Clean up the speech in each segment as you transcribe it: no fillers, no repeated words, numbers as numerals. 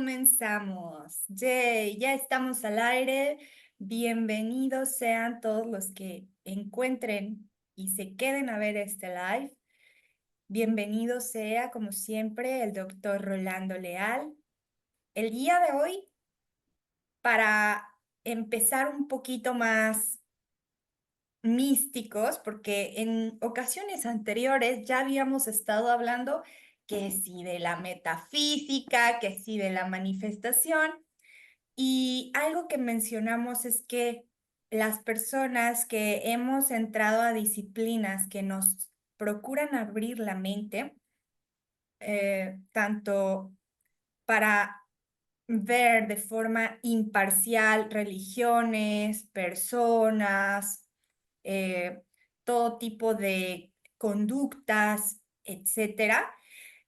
comenzamos. Yay, ya estamos al aire. Bienvenidos sean todos los que encuentren y se queden a ver este live. Bienvenido sea, como siempre, el doctor Rolando Leal. El día de hoy, para empezar un poquito más místicos, porque en ocasiones anteriores ya habíamos estado hablando que sí de la metafísica, que sí de la manifestación. Y algo que mencionamos es que las personas que hemos entrado a disciplinas que nos procuran abrir la mente, tanto para ver de forma imparcial religiones, personas, eh, todo tipo de conductas, etcétera.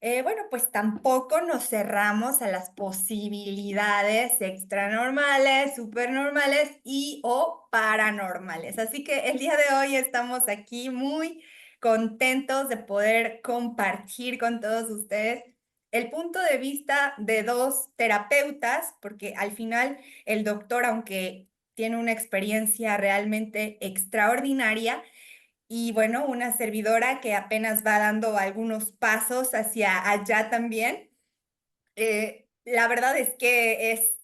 Bueno, pues tampoco nos cerramos a las posibilidades extranormales, supernormales y o paranormales. Así que el día de hoy estamos aquí muy contentos de poder compartir con todos ustedes el punto de vista de dos terapeutas, porque al final el doctor, aunque tiene una experiencia realmente extraordinaria, y bueno, una servidora que apenas va dando algunos pasos hacia allá también. La verdad es que es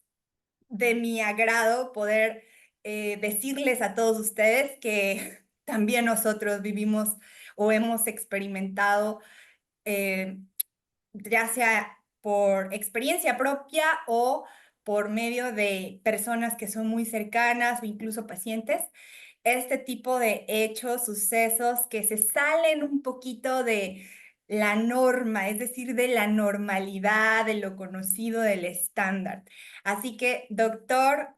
de mi agrado poder decirles a todos ustedes que también nosotros vivimos o hemos experimentado, eh, ya sea por experiencia propia o por medio de personas que son muy cercanas o incluso pacientes, este tipo de hechos, sucesos que se salen un poquito de la norma, es decir, de la normalidad, de lo conocido, del estándar. Así que, doctor,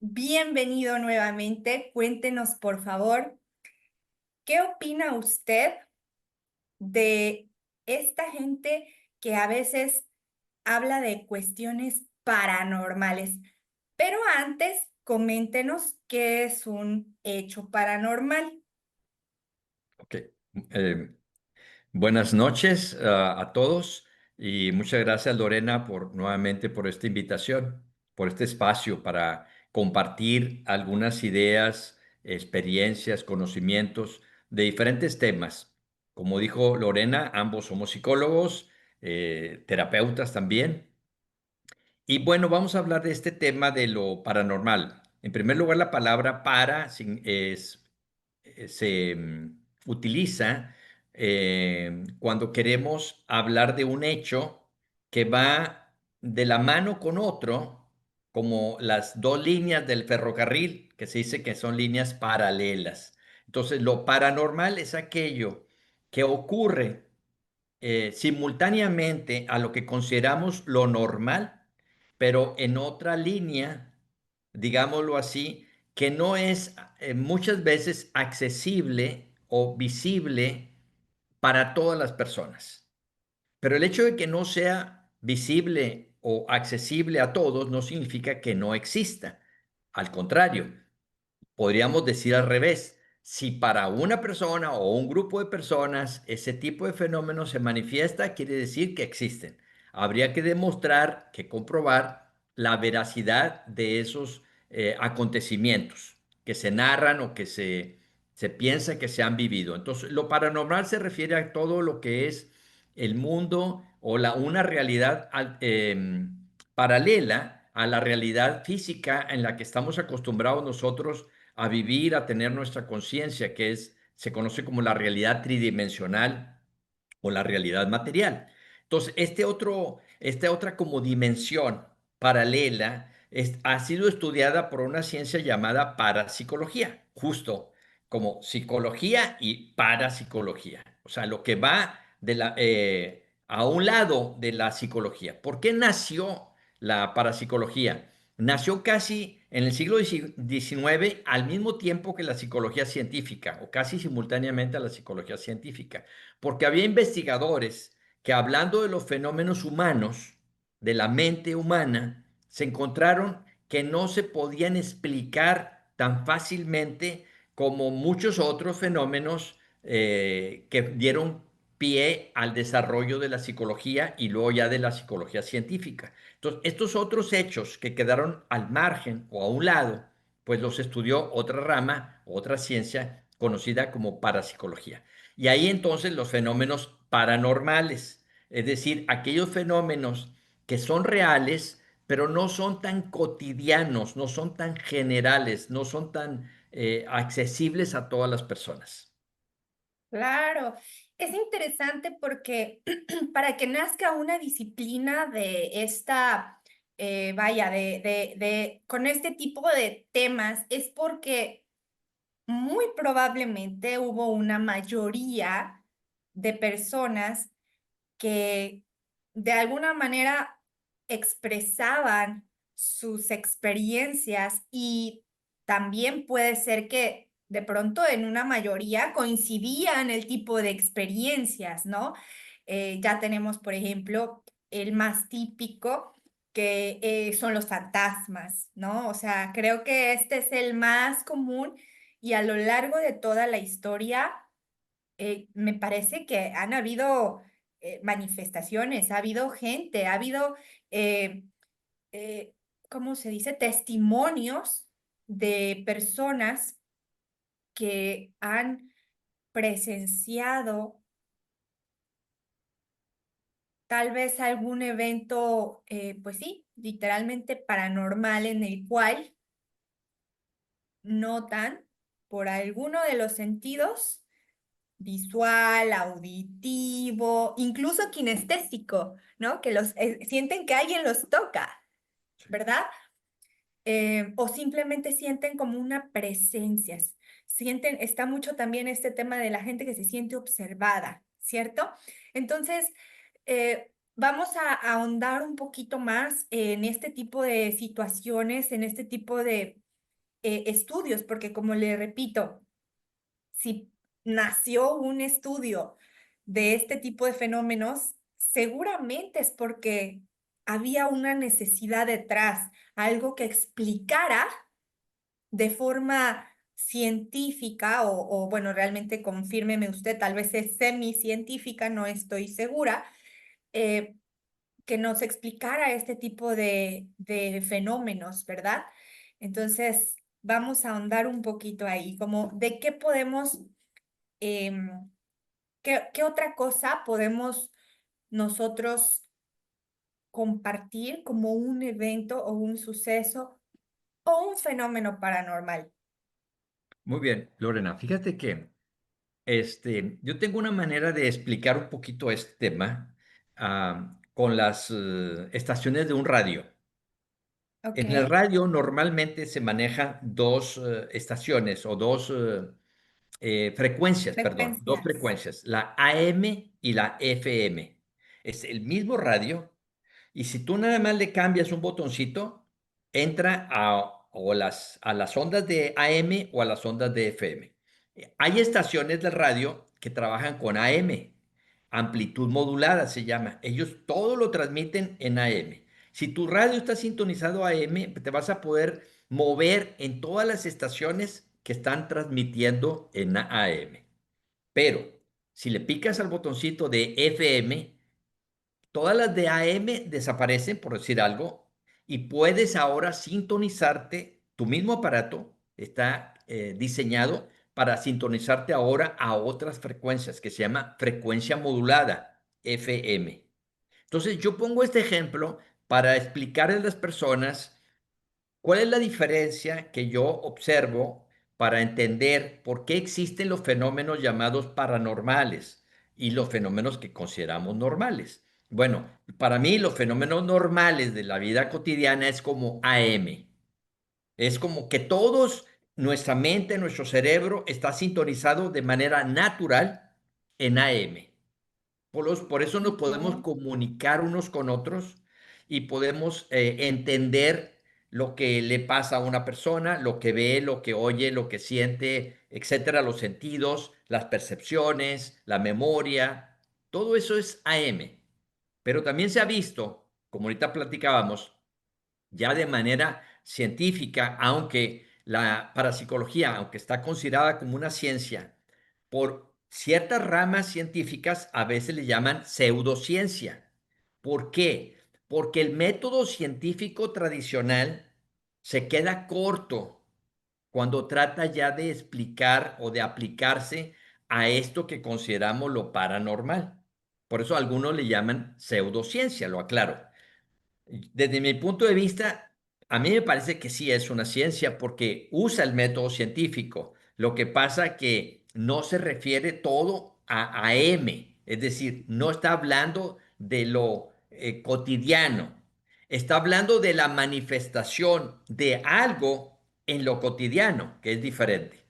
bienvenido nuevamente. Cuéntenos, por favor, ¿qué opina usted de esta gente que a veces habla de cuestiones paranormales? Pero antes, coméntenos qué es un hecho paranormal. Ok. Eh, Buenas noches a todos y muchas gracias Lorena por nuevamente por esta invitación, por este espacio para compartir algunas ideas, experiencias, conocimientos de diferentes temas. Como dijo Lorena, ambos somos psicólogos, terapeutas también. Y bueno, vamos a hablar de este tema de lo paranormal. En primer lugar, la palabra para se utiliza cuando queremos hablar de un hecho que va de la mano con otro, como las dos líneas del ferrocarril, que se dice que son líneas paralelas. Entonces, lo paranormal es aquello que ocurre simultáneamente a lo que consideramos lo normal, pero en otra línea, digámoslo así, que no es muchas veces accesible o visible para todas las personas. Pero el hecho de que no sea visible o accesible a todos no significa que no exista. Al contrario, podríamos decir al revés. Si para una persona o un grupo de personas ese tipo de fenómenos se manifiesta, quiere decir que existen. Habría que demostrar, que comprobar la veracidad de esos acontecimientos que se narran o que se piensa que se han vivido. Entonces, lo paranormal se refiere a todo lo que es el mundo o una realidad paralela a la realidad física en la que estamos acostumbrados nosotros a vivir, a tener nuestra conciencia, que se conoce como la realidad tridimensional o la realidad material. Entonces, esta otra como dimensión paralela ha sido estudiada por una ciencia llamada parapsicología, justo como psicología y parapsicología. O sea, lo que va a un lado de la psicología. ¿Por qué nació la parapsicología? Nació casi en el siglo XIX al mismo tiempo que la psicología científica, o casi simultáneamente a la psicología científica, porque había investigadores que hablando de los fenómenos humanos, de la mente humana, se encontraron que no se podían explicar tan fácilmente como muchos otros fenómenos que dieron pie al desarrollo de la psicología y luego ya de la psicología científica. Entonces, estos otros hechos que quedaron al margen o a un lado, pues los estudió otra rama, otra ciencia conocida como parapsicología. Y ahí entonces los fenómenos paranormales, es decir, aquellos fenómenos que son reales, pero no son tan cotidianos, no son tan generales, no son tan accesibles a todas las personas. Claro, es interesante porque para que nazca una disciplina de esta, vaya, con este tipo de temas, es porque muy probablemente hubo una mayoría de personas que de alguna manera expresaban sus experiencias y también puede ser que de pronto en una mayoría coincidían el tipo de experiencias, ¿no? Ya tenemos, por ejemplo, el más típico que son los fantasmas, ¿no? O sea, creo que este es el más común y a lo largo de toda la historia me parece que han habido manifestaciones, ha habido gente, ha habido, eh, eh, ¿cómo se dice? Testimonios de personas que han presenciado tal vez algún evento, pues sí, literalmente paranormal en el cual notan por alguno de los sentidos visual, auditivo, incluso kinestésico, ¿no? Que los sienten que alguien los toca, ¿verdad? O simplemente sienten como una presencia. Sienten, está mucho también este tema de la gente que se siente observada, ¿cierto? Entonces, vamos a ahondar un poquito más en este tipo de situaciones, en este tipo de estudios, porque como le repito, si nació un estudio de este tipo de fenómenos, seguramente es porque había una necesidad detrás, algo que explicara de forma científica o bueno, realmente confírmeme usted, tal vez es semicientífica, no estoy segura, eh, que nos explicara este tipo de fenómenos, ¿verdad? Entonces, vamos a ahondar un poquito ahí, como de qué podemos Em, ¿qué otra cosa podemos nosotros compartir como un evento o un suceso o un fenómeno paranormal? Muy bien, Lorena, fíjate que yo tengo una manera de explicar un poquito este tema con las estaciones de un radio. Ok, En el radio normalmente se manejan dos estaciones o dos frecuencias, perdón, dos frecuencias. frecuencias, la AM y la FM. Es el mismo radio y si tú nada más le cambias un botoncito, entra a las ondas de AM o a las ondas de FM. Hay estaciones de radio que trabajan con AM, amplitud modulada se llama. Ellos todo lo transmiten en AM. Si tu radio está sintonizado a AM, te vas a poder mover en todas las estaciones que están transmitiendo en AM. Pero si le picas al botoncito de FM, todas las de AM desaparecen, por decir algo, y puedes ahora sintonizarte, tu mismo aparato está diseñado para sintonizarte ahora a otras frecuencias que se llama frecuencia modulada, FM. Entonces yo pongo este ejemplo para explicarle a las personas ¿cuál es la diferencia que yo observo para entender por qué existen los fenómenos llamados paranormales y los fenómenos que consideramos normales? Bueno, para mí los fenómenos normales de la vida cotidiana es como AM. Es como que todos, nuestra mente, nuestro cerebro está sintonizado de manera natural en AM. Por eso nos podemos Ok. comunicar unos con otros y podemos entender lo que le pasa a una persona, lo que ve, lo que oye, lo que siente, etcétera, los sentidos, las percepciones, la memoria, todo eso es AM. Pero también se ha visto, como ahorita platicábamos, ya de manera científica, aunque la parapsicología, aunque está considerada como una ciencia, por ciertas ramas científicas a veces le llaman pseudociencia. ¿Por qué? Porque el método científico tradicional se queda corto cuando trata ya de explicar o de aplicarse a esto que consideramos lo paranormal. Por eso algunos le llaman pseudociencia, lo aclaro. Desde mi punto de vista, a mí me parece que sí es una ciencia porque usa el método científico. Lo que pasa que no se refiere todo a M, es decir, no está hablando de lo cotidiano, está hablando de la manifestación de algo en lo cotidiano, que es diferente.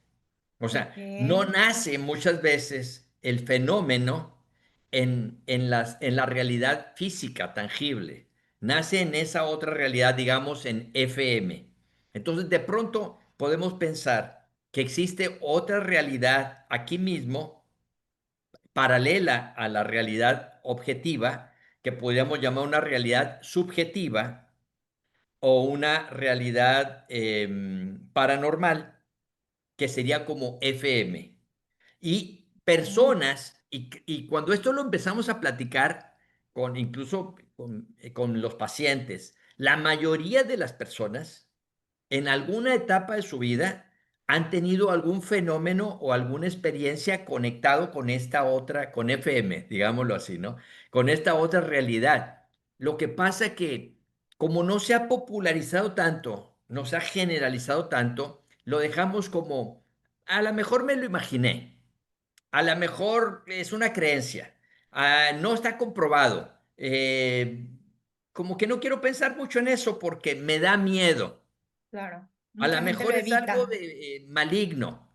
O Ok, sea, no nace muchas veces el fenómeno en la realidad física tangible. Nace en esa otra realidad, digamos, en FM. Entonces, de pronto podemos pensar que existe otra realidad aquí mismo, paralela a la realidad objetiva, que podríamos llamar una realidad subjetiva o una realidad paranormal, que sería como FM. Y ok, personas, y cuando esto lo empezamos a platicar con incluso con los pacientes, la mayoría de las personas en alguna etapa de su vida han tenido algún fenómeno o alguna experiencia conectado con esta otra, con FM, digámoslo así, ¿no? Con esta otra realidad. Lo que pasa que como no se ha popularizado tanto, no se ha generalizado tanto, lo dejamos como, a lo mejor me lo imaginé, a lo mejor es una creencia, no está comprobado. Como que no quiero pensar mucho en eso porque me da miedo. claro. A lo Mucha gente lo mejor es algo evita. de maligno.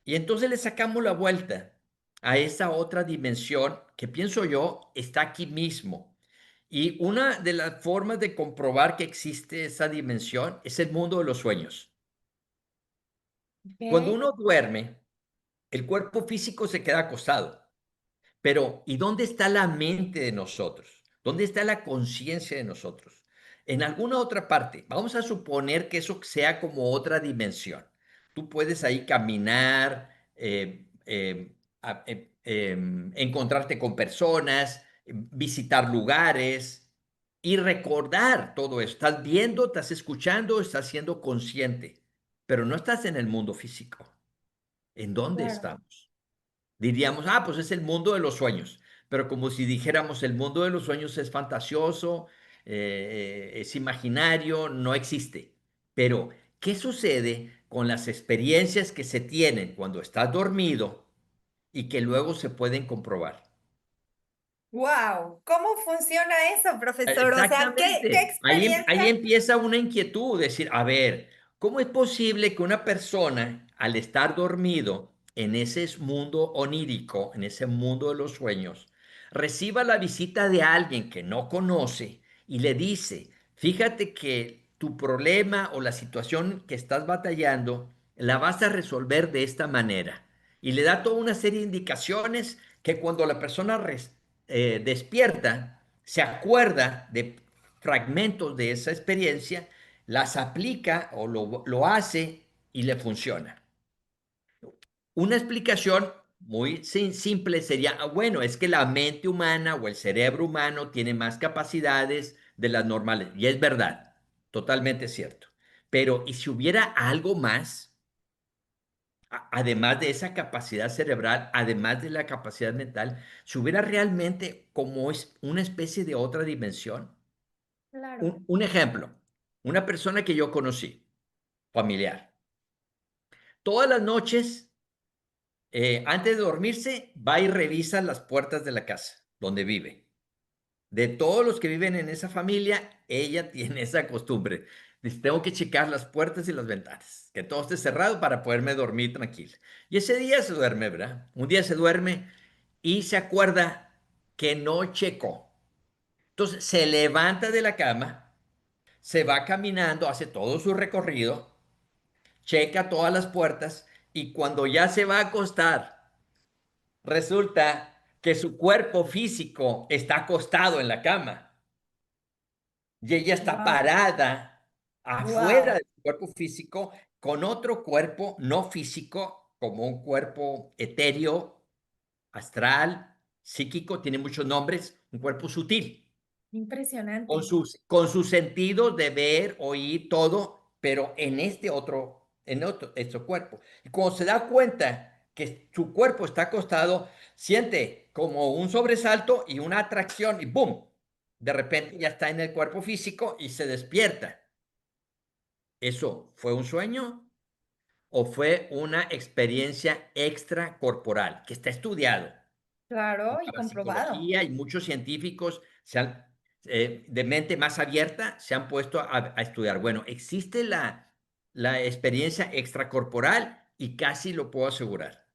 Y entonces le sacamos la vuelta a esa otra dimensión que pienso yo está aquí mismo. Y una de las formas de comprobar que existe esa dimensión es el mundo de los sueños. Cuando Ok, uno duerme, el cuerpo físico se queda acostado. Pero, ¿y dónde está la mente de nosotros? ¿Dónde está la conciencia de nosotros? En alguna otra parte. Vamos a suponer que eso sea como otra dimensión. Tú puedes ahí caminar, encontrarte con personas, visitar lugares y recordar todo eso. Estás viendo, estás escuchando, estás siendo consciente, pero no estás en el mundo físico. ¿En dónde claro, estamos? Diríamos, ah, pues es el mundo de los sueños, pero como si dijéramos el mundo de los sueños es fantasioso, es imaginario, no existe. Pero, ¿qué sucede con las experiencias que se tienen cuando estás dormido y que luego se pueden comprobar? wow, ¿cómo funciona eso, profesor? O sea, ¿qué Exactamente. Ahí experiencia? empieza una inquietud, decir, a ver, ¿cómo es posible que una persona al estar dormido en ese mundo onírico, en ese mundo de los sueños, reciba la visita de alguien que no conoce y le dice, fíjate que tu problema o la situación que estás batallando la vas a resolver de esta manera? Y le da toda una serie de indicaciones que cuando la persona despierta, se acuerda de fragmentos de esa experiencia, las aplica o lo hace y le funciona. Una explicación muy simple sería, bueno, es que la mente humana o el cerebro humano tiene más capacidades de las normales. Y es verdad, totalmente cierto. Pero, ¿y si hubiera algo más? Además de esa capacidad cerebral, además de la capacidad mental, si hubiera realmente como es una especie de otra dimensión. Claro, Un ejemplo, una persona que yo conocí, familiar, todas las noches, antes de dormirse, va y revisa las puertas de la casa donde vive. De todos los que viven en esa familia, ella tiene esa costumbre. Dice, tengo que checar las puertas y las ventanas, que todo esté cerrado para poderme dormir tranquila. Y ese día se duerme, ¿verdad? Un día se duerme y se acuerda que no checó. Entonces se levanta de la cama, se va caminando, hace todo su recorrido, checa todas las puertas y cuando ya se va a acostar, resulta que su cuerpo físico está acostado en la cama y ella está wow, parada afuera wow, de su cuerpo físico con otro cuerpo no físico, como un cuerpo etéreo, astral, psíquico, tiene muchos nombres, un cuerpo sutil, Impresionante. con sus sentidos de ver, oír, todo, pero en otro cuerpo. Y cuando se da cuenta que su cuerpo está acostado, siente como un sobresalto y una atracción y ¡boom! De repente ya está en el cuerpo físico y se despierta. ¿Eso fue un sueño o fue una experiencia extracorporal? Que está estudiado. Claro, y La comprobado. psicología y muchos científicos de mente más abierta se han puesto a estudiar. Bueno, existe la experiencia extracorporal y casi lo puedo asegurar.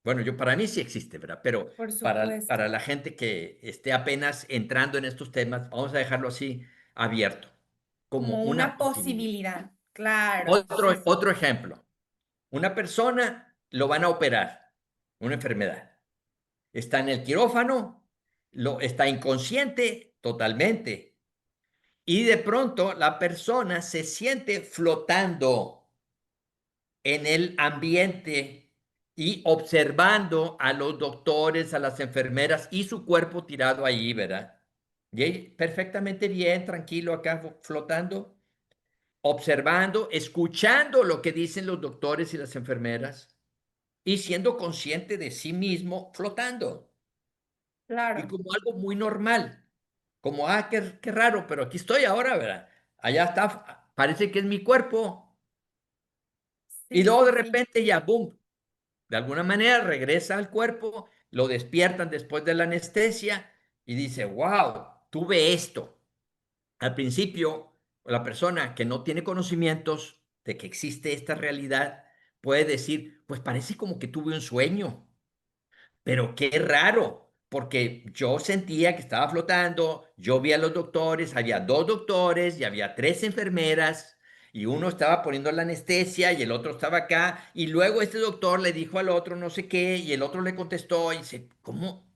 Bueno, para mí sí existe, ¿verdad? Pero Por para supuesto. la gente que esté apenas entrando en estos temas, vamos a dejarlo así abierto, como Como una una posibilidad. posibilidad. Claro, sí, sí. Otro ejemplo, una persona lo van a operar, una enfermedad. Está en el quirófano, está inconsciente totalmente. Y de pronto la persona se siente flotando en el ambiente y observando a los doctores, a las enfermeras y su cuerpo tirado ahí, ¿verdad? Y él perfectamente bien, tranquilo acá flotando, observando, escuchando lo que dicen los doctores y las enfermeras y siendo consciente de sí mismo flotando. Y Claro. como algo muy normal, como, qué raro, pero aquí estoy ahora, ¿verdad? Allá está, parece que es mi cuerpo. Y Sí, luego de sí, sí. repente ya, boom, de alguna manera regresa al cuerpo, lo despiertan después de la anestesia y dice, wow, tuve esto. Al principio, la persona que no tiene conocimientos de que existe esta realidad puede decir, pues parece como que tuve un sueño. Pero qué raro, porque yo sentía que estaba flotando, yo vi a los doctores, había dos doctores y había tres enfermeras, y uno estaba poniendo la anestesia y el otro estaba acá, y luego este doctor le dijo al otro no sé qué, y el otro le contestó, y dice, ¿cómo?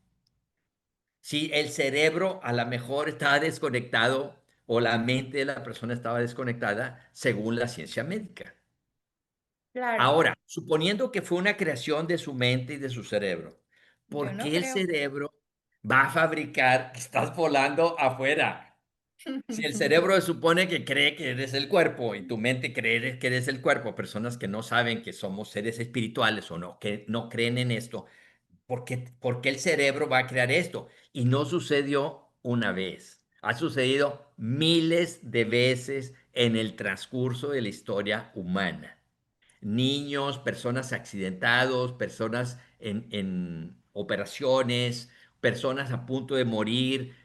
Si el cerebro a lo mejor estaba desconectado o la mente de la persona estaba desconectada, según la ciencia médica. Claro. Ahora, suponiendo que fue una creación de su mente y de su cerebro, Yo ¿por no qué el creo. cerebro va a fabricar que estás volando afuera? Si el cerebro se supone que cree que eres el cuerpo y tu mente cree que eres el cuerpo, personas que no saben que somos seres espirituales o no, que no creen en esto, por qué el cerebro va a crear esto? Y no sucedió una vez, ha sucedido miles de veces en el transcurso de la historia humana. Niños, personas accidentados, personas en operaciones, personas a punto de morir,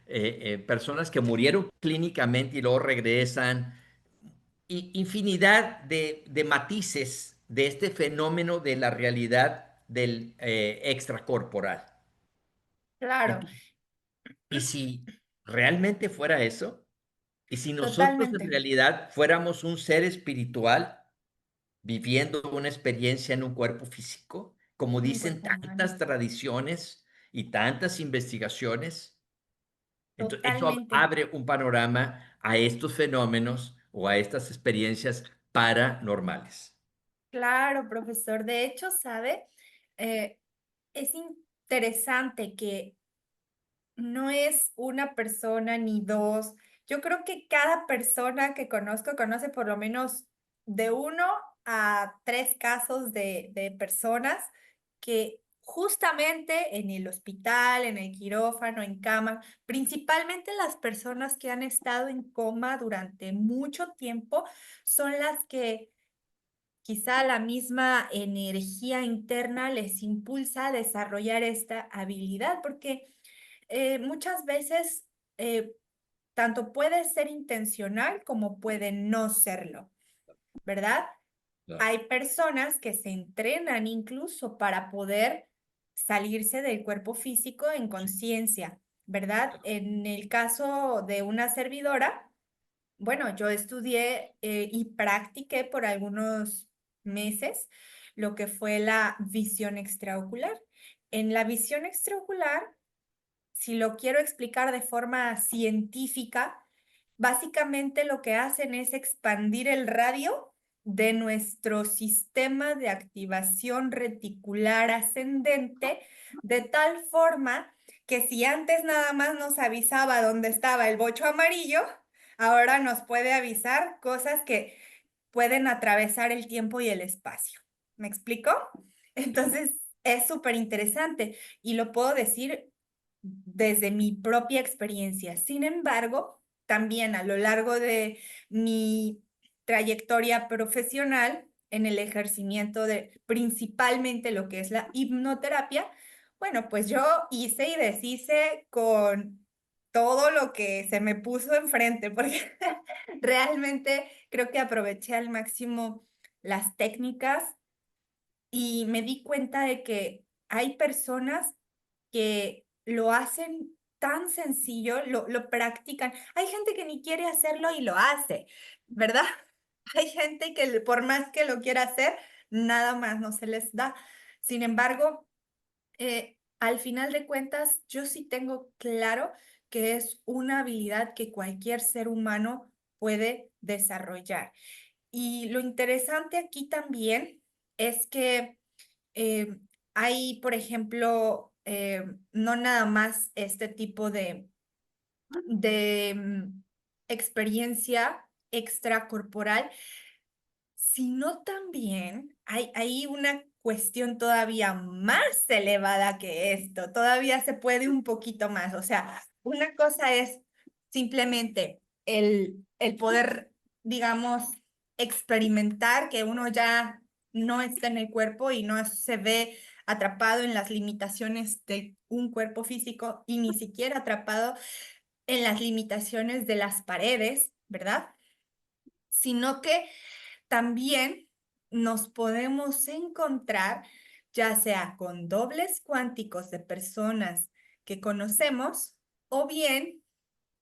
personas que murieron clínicamente y luego regresan, y infinidad de matices de este fenómeno de la realidad del extracorporal. Claro, Entonces, ¿y si realmente fuera eso? ¿Y si nosotros en totalmente. realidad fuéramos un ser espiritual viviendo una experiencia en un cuerpo físico, como En un dicen cuerpo humano. tantas tradiciones y tantas investigaciones? Entonces, eso Totalmente. abre un panorama a estos fenómenos o a estas experiencias paranormales. Claro, profesor. De hecho, ¿sabe? Eh, es interesante que no es una persona ni dos. Yo creo que cada persona que conozco conoce por lo menos de uno a tres casos de personas que justamente en el hospital, en el quirófano, en cama, principalmente las personas que han estado en coma durante mucho tiempo, son las que quizá la misma energía interna les impulsa a desarrollar esta habilidad, porque muchas veces, eh, tanto puede ser intencional como puede no serlo, ¿verdad? Claro, Hay personas que se entrenan incluso para poder salirse del cuerpo físico en sí, conciencia, ¿verdad? En el caso de una servidora, bueno, yo estudié y practiqué por algunos meses lo que fue la visión extraocular. En la visión extraocular, si lo quiero explicar de forma científica, básicamente lo que hacen es expandir el radio de nuestro sistema de activación reticular ascendente, de tal forma que si antes nada más nos avisaba dónde estaba el bocho amarillo, ahora nos puede avisar cosas que pueden atravesar el tiempo y el espacio. ¿Me explico? Entonces, es súper interesante y lo puedo decir desde mi propia experiencia. Sin embargo, también a lo largo de mi trayectoria profesional en el ejercimiento de principalmente lo que es la hipnoterapia, bueno, pues yo hice y deshice con todo lo que se me puso enfrente, porque realmente creo que aproveché al máximo las técnicas y me di cuenta de que hay personas que lo hacen tan sencillo, lo practican. Hay gente que ni quiere hacerlo y lo hace, ¿verdad? Hay gente que por más que lo quiera hacer, nada más no se les da. Sin embargo, al final de cuentas, yo sí tengo claro que es una habilidad que cualquier ser humano puede desarrollar. Y lo interesante aquí también es que eh, hay, por ejemplo, no nada más este tipo de experiencia extracorporal, sino también hay una cuestión todavía más elevada que esto, todavía se puede un poquito más. O sea, una cosa es simplemente el poder, digamos, experimentar que uno ya no está en el cuerpo y no se ve atrapado en las limitaciones de un cuerpo físico y ni siquiera atrapado en las limitaciones de las paredes, ¿verdad? Sino que también nos podemos encontrar ya sea con dobles cuánticos de personas que conocemos o bien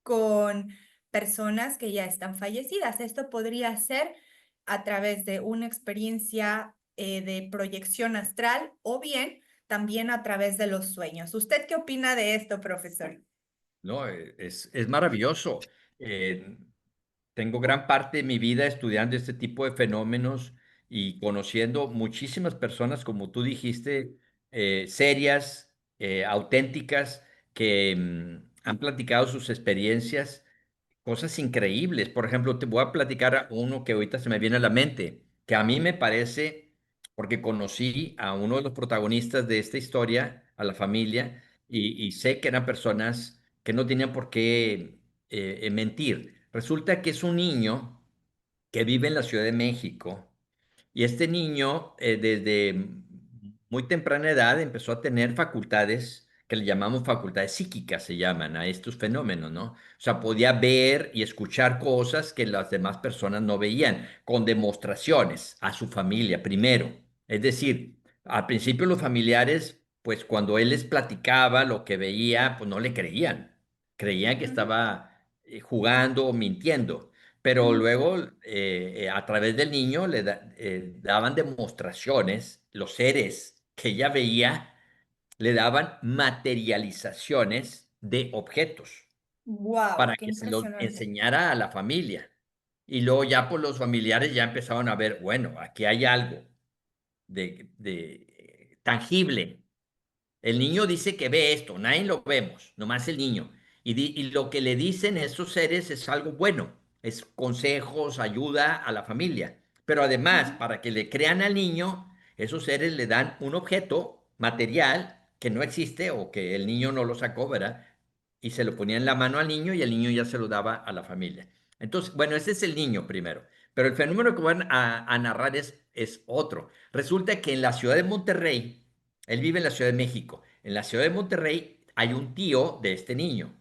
con personas que ya están fallecidas. Esto podría ser a través de una experiencia de proyección astral o bien también a través de los sueños. ¿Usted qué opina de esto, profesor? No, es maravilloso. Eh, Tengo gran parte de mi vida estudiando este tipo de fenómenos y conociendo muchísimas personas, como tú dijiste, serias, auténticas, que han platicado sus experiencias, cosas increíbles. Por ejemplo, te voy a platicar uno que ahorita se me viene a la mente, que a mí me parece, porque conocí a uno de los protagonistas de esta historia, a la familia, y sé que eran personas que no tenían por qué mentir. Resulta que es un niño que vive en la Ciudad de México y este niño desde muy temprana edad empezó a tener facultades que le llamamos facultades psíquicas, se llaman a estos fenómenos, ¿no? O sea, podía ver y escuchar cosas que las demás personas no veían, con demostraciones a su familia primero. Es decir, al principio los familiares, pues cuando él les platicaba lo que veía, pues no le creían. Creían que Ujú, estaba jugando o mintiendo. Pero ujú. luego, a través del niño, daban demostraciones, los seres que ella veía le daban materializaciones de objetos Wow, para qué que se los impresionante. enseñara a la familia. Y luego ya pues los familiares ya empezaban a ver, bueno, aquí hay algo de tangible. El niño dice que ve esto, nadie lo vemos, nomás el niño. Y lo que le dicen esos seres es algo bueno, es consejos, ayuda a la familia. Pero además, Ujú, para que le crean al niño, esos seres le dan un objeto material que no existe o que el niño no lo sacó, ¿verdad? Y se lo ponía en la mano al niño y el niño ya se lo daba a la familia. Entonces, bueno, ese es el niño primero. Pero el fenómeno que van a narrar es otro. Resulta que en la ciudad de Monterrey, él vive en la Ciudad de México. En la Ciudad de Monterrey hay un tío de este niño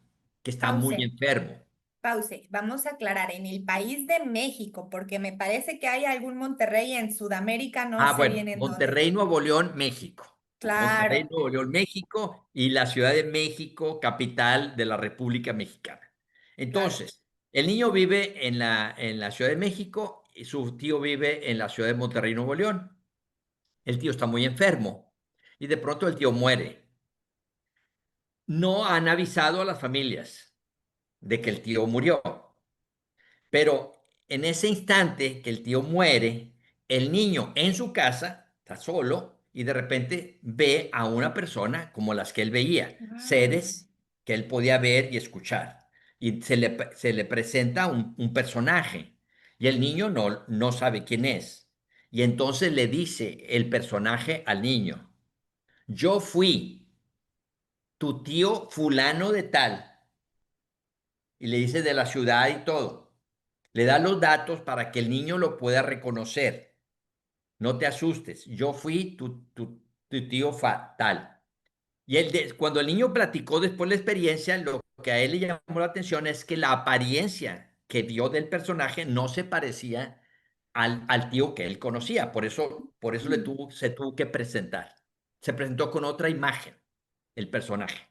que está muy pause. enfermo. Pause, vamos a aclarar, en el país de México, porque me parece que hay algún Monterrey en Sudamérica, no Ah, sé bueno, bien en dónde. Monterrey, Nuevo León, México. Monterrey, Claro, Nuevo León, México y la Ciudad de México, capital de la República Mexicana. claro. Entonces, el niño vive en la Ciudad de México y su tío vive en la Ciudad de Monterrey, Nuevo León. El tío está muy enfermo y de pronto el tío muere. No han avisado a las familias de que el tío murió. Pero en ese instante que el tío muere, el niño en su casa está solo y de repente ve a una persona como las que él veía, Wow. seres que él podía ver y escuchar. Y se le presenta un personaje y el niño no sabe quién es. Y entonces le dice el personaje al niño, yo fui tu tío fulano de tal. Y le dice de la ciudad y todo. Le da los datos para que el niño lo pueda reconocer. No te asustes, yo fui tu tío fatal. Y cuando el niño platicó después la experiencia, lo que a él le llamó la atención es que la apariencia que vio del personaje no se parecía al tío que él conocía. Por eso se tuvo que presentar. Se presentó con otra imagen, el personaje.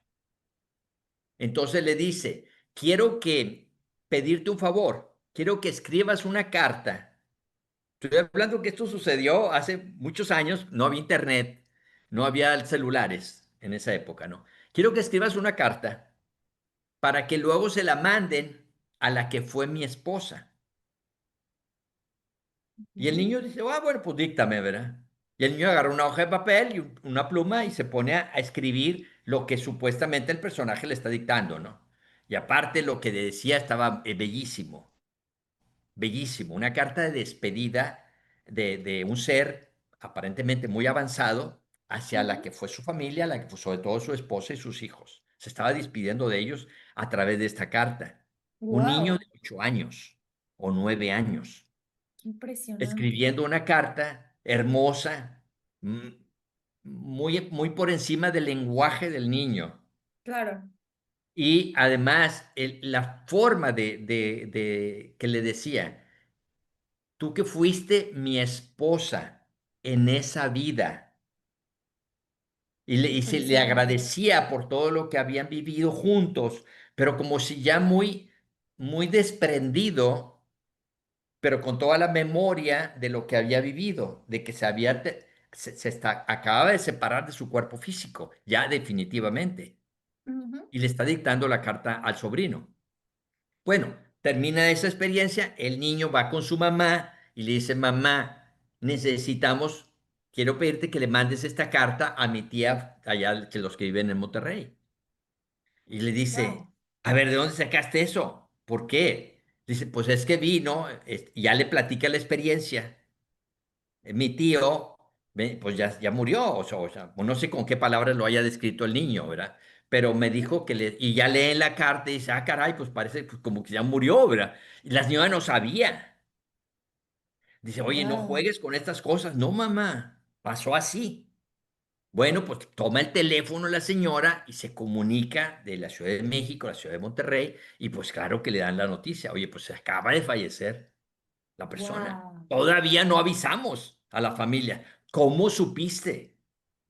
Entonces le dice, quiero que pedirte un favor, quiero que escribas una carta. Estoy hablando que esto sucedió hace muchos años, no había internet, no había celulares en esa época, ¿no? Quiero que escribas una carta para que luego se la manden a la que fue mi esposa. Y el Ujú. niño dice, ah, bueno, pues díctame, ¿verdad? Y el niño agarra una hoja de papel y una pluma y se pone a escribir lo que supuestamente el personaje le está dictando, ¿no? Y aparte lo que decía estaba bellísimo, bellísimo, una carta de despedida de un ser aparentemente muy avanzado hacia la que fue su familia, la que fue sobre todo su esposa y sus hijos. Se estaba despidiendo de ellos a través de esta carta. Un niño Wow, de 8 años o 9 años qué impresionante. escribiendo una carta hermosa, mm, muy, muy por encima del lenguaje del niño. Claro, Y además, la forma que le decía, tú que fuiste mi esposa en esa vida, y se le impresionante. agradecía por todo lo que habían vivido juntos, pero como si ya muy, muy desprendido, pero con toda la memoria de lo que había vivido, de que acababa de separar de su cuerpo físico, ya definitivamente, Ujú. y le está dictando la carta al sobrino. Bueno, termina esa experiencia, el niño va con su mamá y le dice, mamá, quiero pedirte que le mandes esta carta a mi tía allá, que los que viven en Monterrey. Y le Wow, dice, a ver, ¿de dónde sacaste eso? ¿Por qué? Dice, pues es que vino, y ya le platica la experiencia. Mi tío, pues ya murió, o no sé con qué palabras lo haya descrito el niño, ¿verdad? Pero me dijo y ya lee la carta y dice, ah, caray, pues parece pues, como que ya murió, ¿verdad? Y la señora no sabía. Dice, oye, no wow, juegues con estas cosas. No, mamá, pasó así. Bueno, pues toma el teléfono la señora y se comunica de la Ciudad de México a la Ciudad de Monterrey y pues claro que le dan la noticia. Oye, pues se acaba de fallecer la persona. wow. Todavía no avisamos a la familia. ¿Cómo supiste?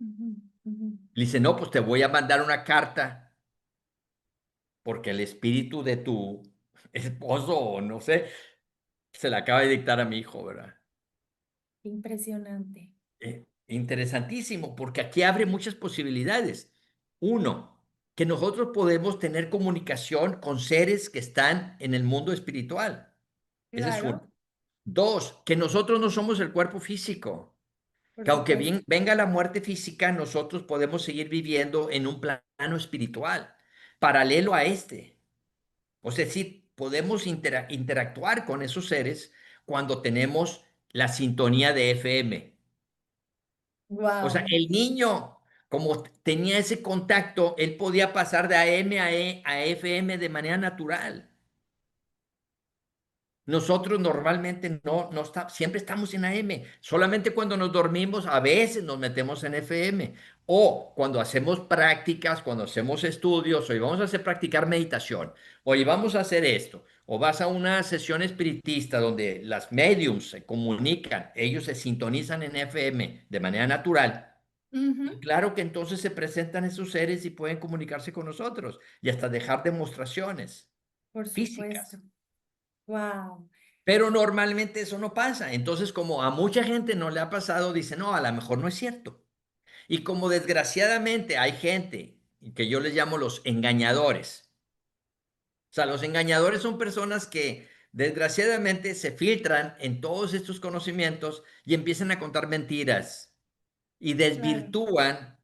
Ujú, ujú. Le dice, no, pues te voy a mandar una carta porque el espíritu de tu esposo, o no sé, se la acaba de dictar a mi hijo, ¿verdad? Impresionante. Interesantísimo, porque aquí abre muchas posibilidades. Uno, que nosotros podemos tener comunicación con seres que están en el mundo espiritual. Ese es uno. Claro, Dos, que nosotros no somos el cuerpo físico. por Que aunque supuesto. venga la muerte física, nosotros podemos seguir viviendo en un plano espiritual, paralelo a este. O sea, sí, podemos interactuar con esos seres cuando tenemos la sintonía de FM. O sea, Wow. el niño, como tenía ese contacto, él podía pasar de AM a FM de manera natural. Nosotros normalmente siempre estamos en AM. Solamente cuando nos dormimos, a veces nos metemos en FM. O cuando hacemos prácticas, cuando hacemos estudios, hoy vamos a hacer practicar meditación, hoy vamos a hacer esto, o vas a una sesión espiritista donde las mediums se comunican, ellos se sintonizan en FM de manera natural. Ujú. Y claro que entonces se presentan esos seres y pueden comunicarse con nosotros y hasta dejar demostraciones Por supuesto. físicas. Wow. Pero normalmente eso no pasa. Entonces, como a mucha gente no le ha pasado, dice, no, a lo mejor no es cierto. Y como desgraciadamente hay gente que yo les llamo los engañadores. O sea, los engañadores son personas que desgraciadamente se filtran en todos estos conocimientos y empiezan a contar mentiras y Claro. desvirtúan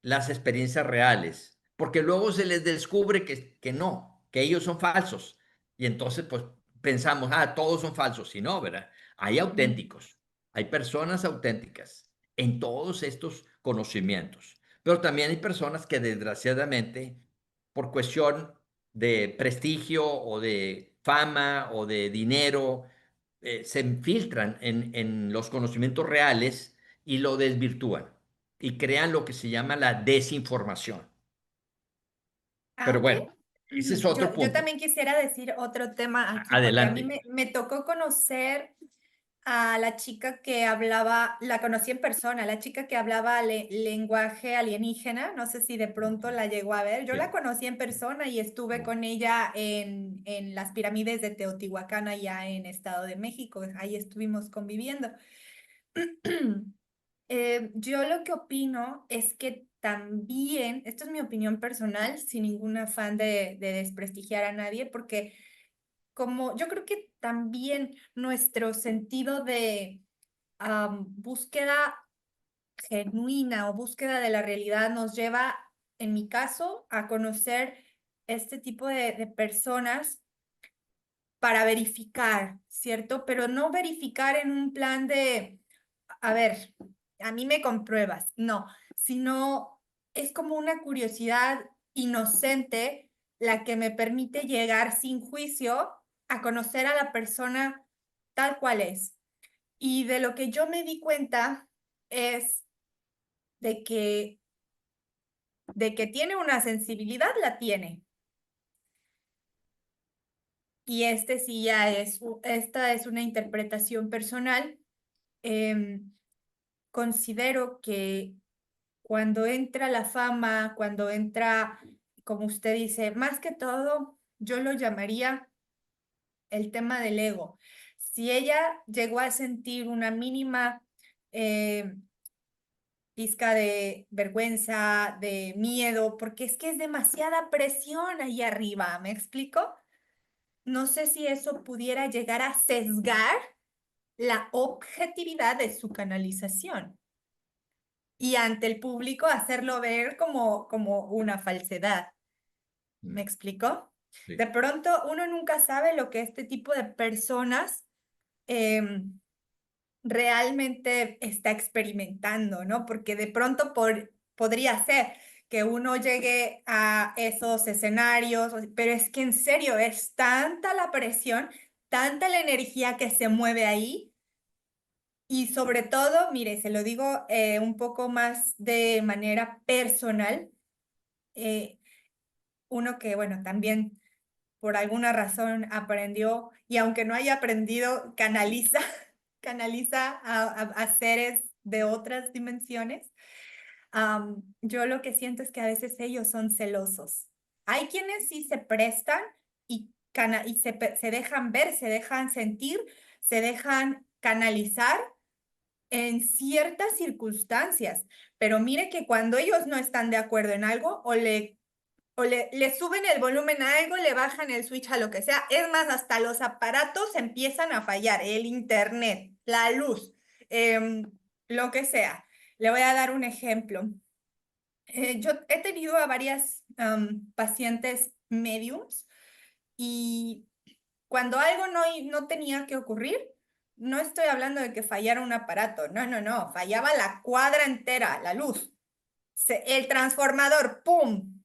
las experiencias reales, porque luego se les descubre que no, que ellos son falsos. Y entonces, pues pensamos, todos son falsos. Y no, ¿verdad? Hay Mm. auténticos, hay personas auténticas en todos estos conocimientos, pero también hay personas que desgraciadamente, por cuestión de prestigio o de fama o de dinero, se infiltran en los conocimientos reales y lo desvirtúan y crean lo que se llama la desinformación. Pero Ok. bueno, ese es otro Yo punto. también quisiera decir otro tema aquí, porque a mí Adelante. me tocó conocer a la chica que hablaba, la conocí en persona, la chica que hablaba lenguaje alienígena, no sé si de pronto la llegó a ver, yo la Sí, conocí en persona y estuve sí, con ella en las pirámides de Teotihuacán, allá en Estado de México, ahí estuvimos conviviendo. Yo lo que opino es que también, esto es mi opinión personal, sin ningún afán de desprestigiar a nadie, porque como yo creo que también nuestro sentido de búsqueda genuina o búsqueda de la realidad nos lleva, en mi caso, a conocer este tipo de personas para verificar, ¿cierto? Pero no verificar en un plan de, a ver, a mí me compruebas, no, sino es como una curiosidad inocente la que me permite llegar sin juicio a conocer a la persona tal cual es. Y de lo que yo me di cuenta es de que, de que tiene una sensibilidad, la tiene. Y este sí ya es, esta es una interpretación personal. Em, Considero que cuando entra la fama, cuando entra, como usted dice, más que todo, yo lo llamaría el tema del ego. Si ella llegó a sentir una mínima eh, pizca de vergüenza, de miedo, porque es que es demasiada presión ahí arriba, ¿me explico? No sé si eso pudiera llegar a sesgar la objetividad de su canalización y ante el público hacerlo ver como una falsedad. ¿Me mm, explico? De sí, pronto uno nunca sabe lo que este tipo de personas realmente está experimentando, ¿no? Porque de pronto podría ser que uno llegue a esos escenarios, pero es que en serio es tanta la presión, tanta la energía que se mueve ahí. Y sobre todo, mire, se lo digo un poco más de manera personal, eh, uno que, bueno, también por alguna razón aprendió, y aunque no haya aprendido, canaliza, canaliza a seres de otras dimensiones. Yo lo que siento es que a veces ellos son celosos. Hay quienes sí se prestan y se dejan ver, se dejan sentir, se dejan canalizar en ciertas circunstancias, pero mire que cuando ellos no están de acuerdo en algo le suben el volumen a algo, le bajan el switch a lo que sea, es más, hasta los aparatos empiezan a fallar, el internet, la luz, lo que sea. Le voy a dar un ejemplo. Yo he tenido a varias pacientes mediums y cuando algo no tenía que ocurrir, no estoy hablando de que fallara un aparato, no, no, no, fallaba la cuadra entera, la luz, el transformador, ¡pum!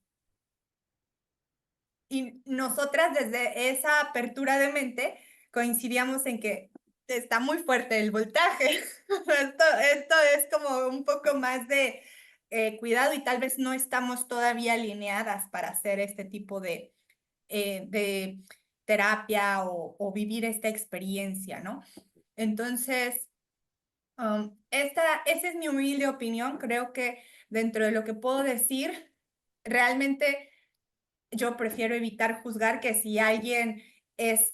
Y nosotras desde esa apertura de mente coincidíamos en que está muy fuerte el voltaje. Esto es como un poco más de cuidado y tal vez no estamos todavía alineadas para hacer este tipo de terapia o vivir esta experiencia, ¿no? Entonces, esa es mi humilde opinión. Creo que dentro de lo que puedo decir, realmente yo prefiero evitar juzgar que si alguien es,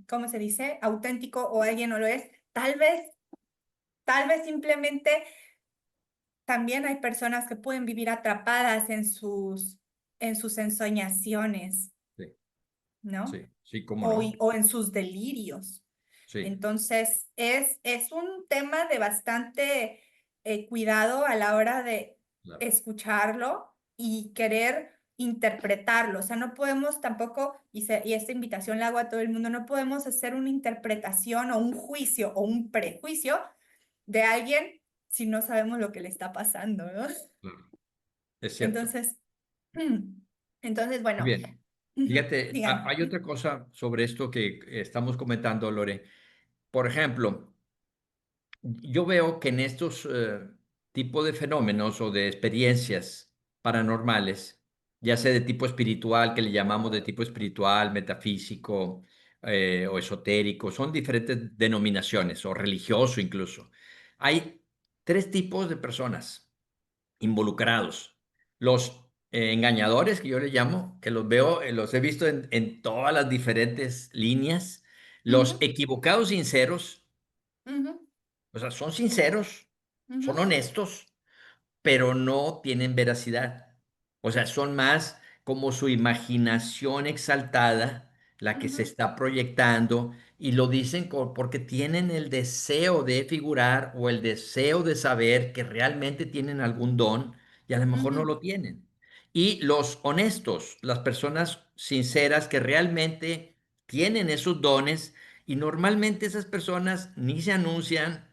¿cómo se dice? Auténtico o alguien no lo es. Tal vez simplemente también hay personas que pueden vivir atrapadas en sus ensoñaciones. sí. ¿no? Sí, sí, cómo no. O en sus delirios. Sí, Entonces, es un tema de bastante cuidado a la hora de claro, escucharlo y querer interpretarlo. O sea, no podemos tampoco, y esta invitación la hago a todo el mundo, no podemos hacer una interpretación o un juicio o un prejuicio de alguien si no sabemos lo que le está pasando, ¿no? claro. Es cierto. Entonces, entonces, Muy bueno, bien. Fíjate, digan. hay otra cosa sobre esto que estamos comentando, Lore. Por ejemplo, yo veo que en estos tipos de fenómenos o de experiencias paranormales, ya sea de tipo espiritual, que le llamamos de tipo espiritual, metafísico o esotérico, son diferentes denominaciones, o religioso incluso. Hay tres tipos de personas involucrados. Los engañadores, que yo le llamo, que los veo, los he visto en todas las diferentes líneas. Los Ujú, equivocados sinceros, ujú, o sea, son sinceros, ujú, son honestos, pero no tienen veracidad. O sea, son más como su imaginación exaltada, la que se ujú, está proyectando, y lo dicen porque tienen el deseo de figurar o el deseo de saber que realmente tienen algún don y a lo mejor no ujú. lo tienen. Y los honestos, las personas sinceras que realmente tienen esos dones, y normalmente esas personas ni se anuncian,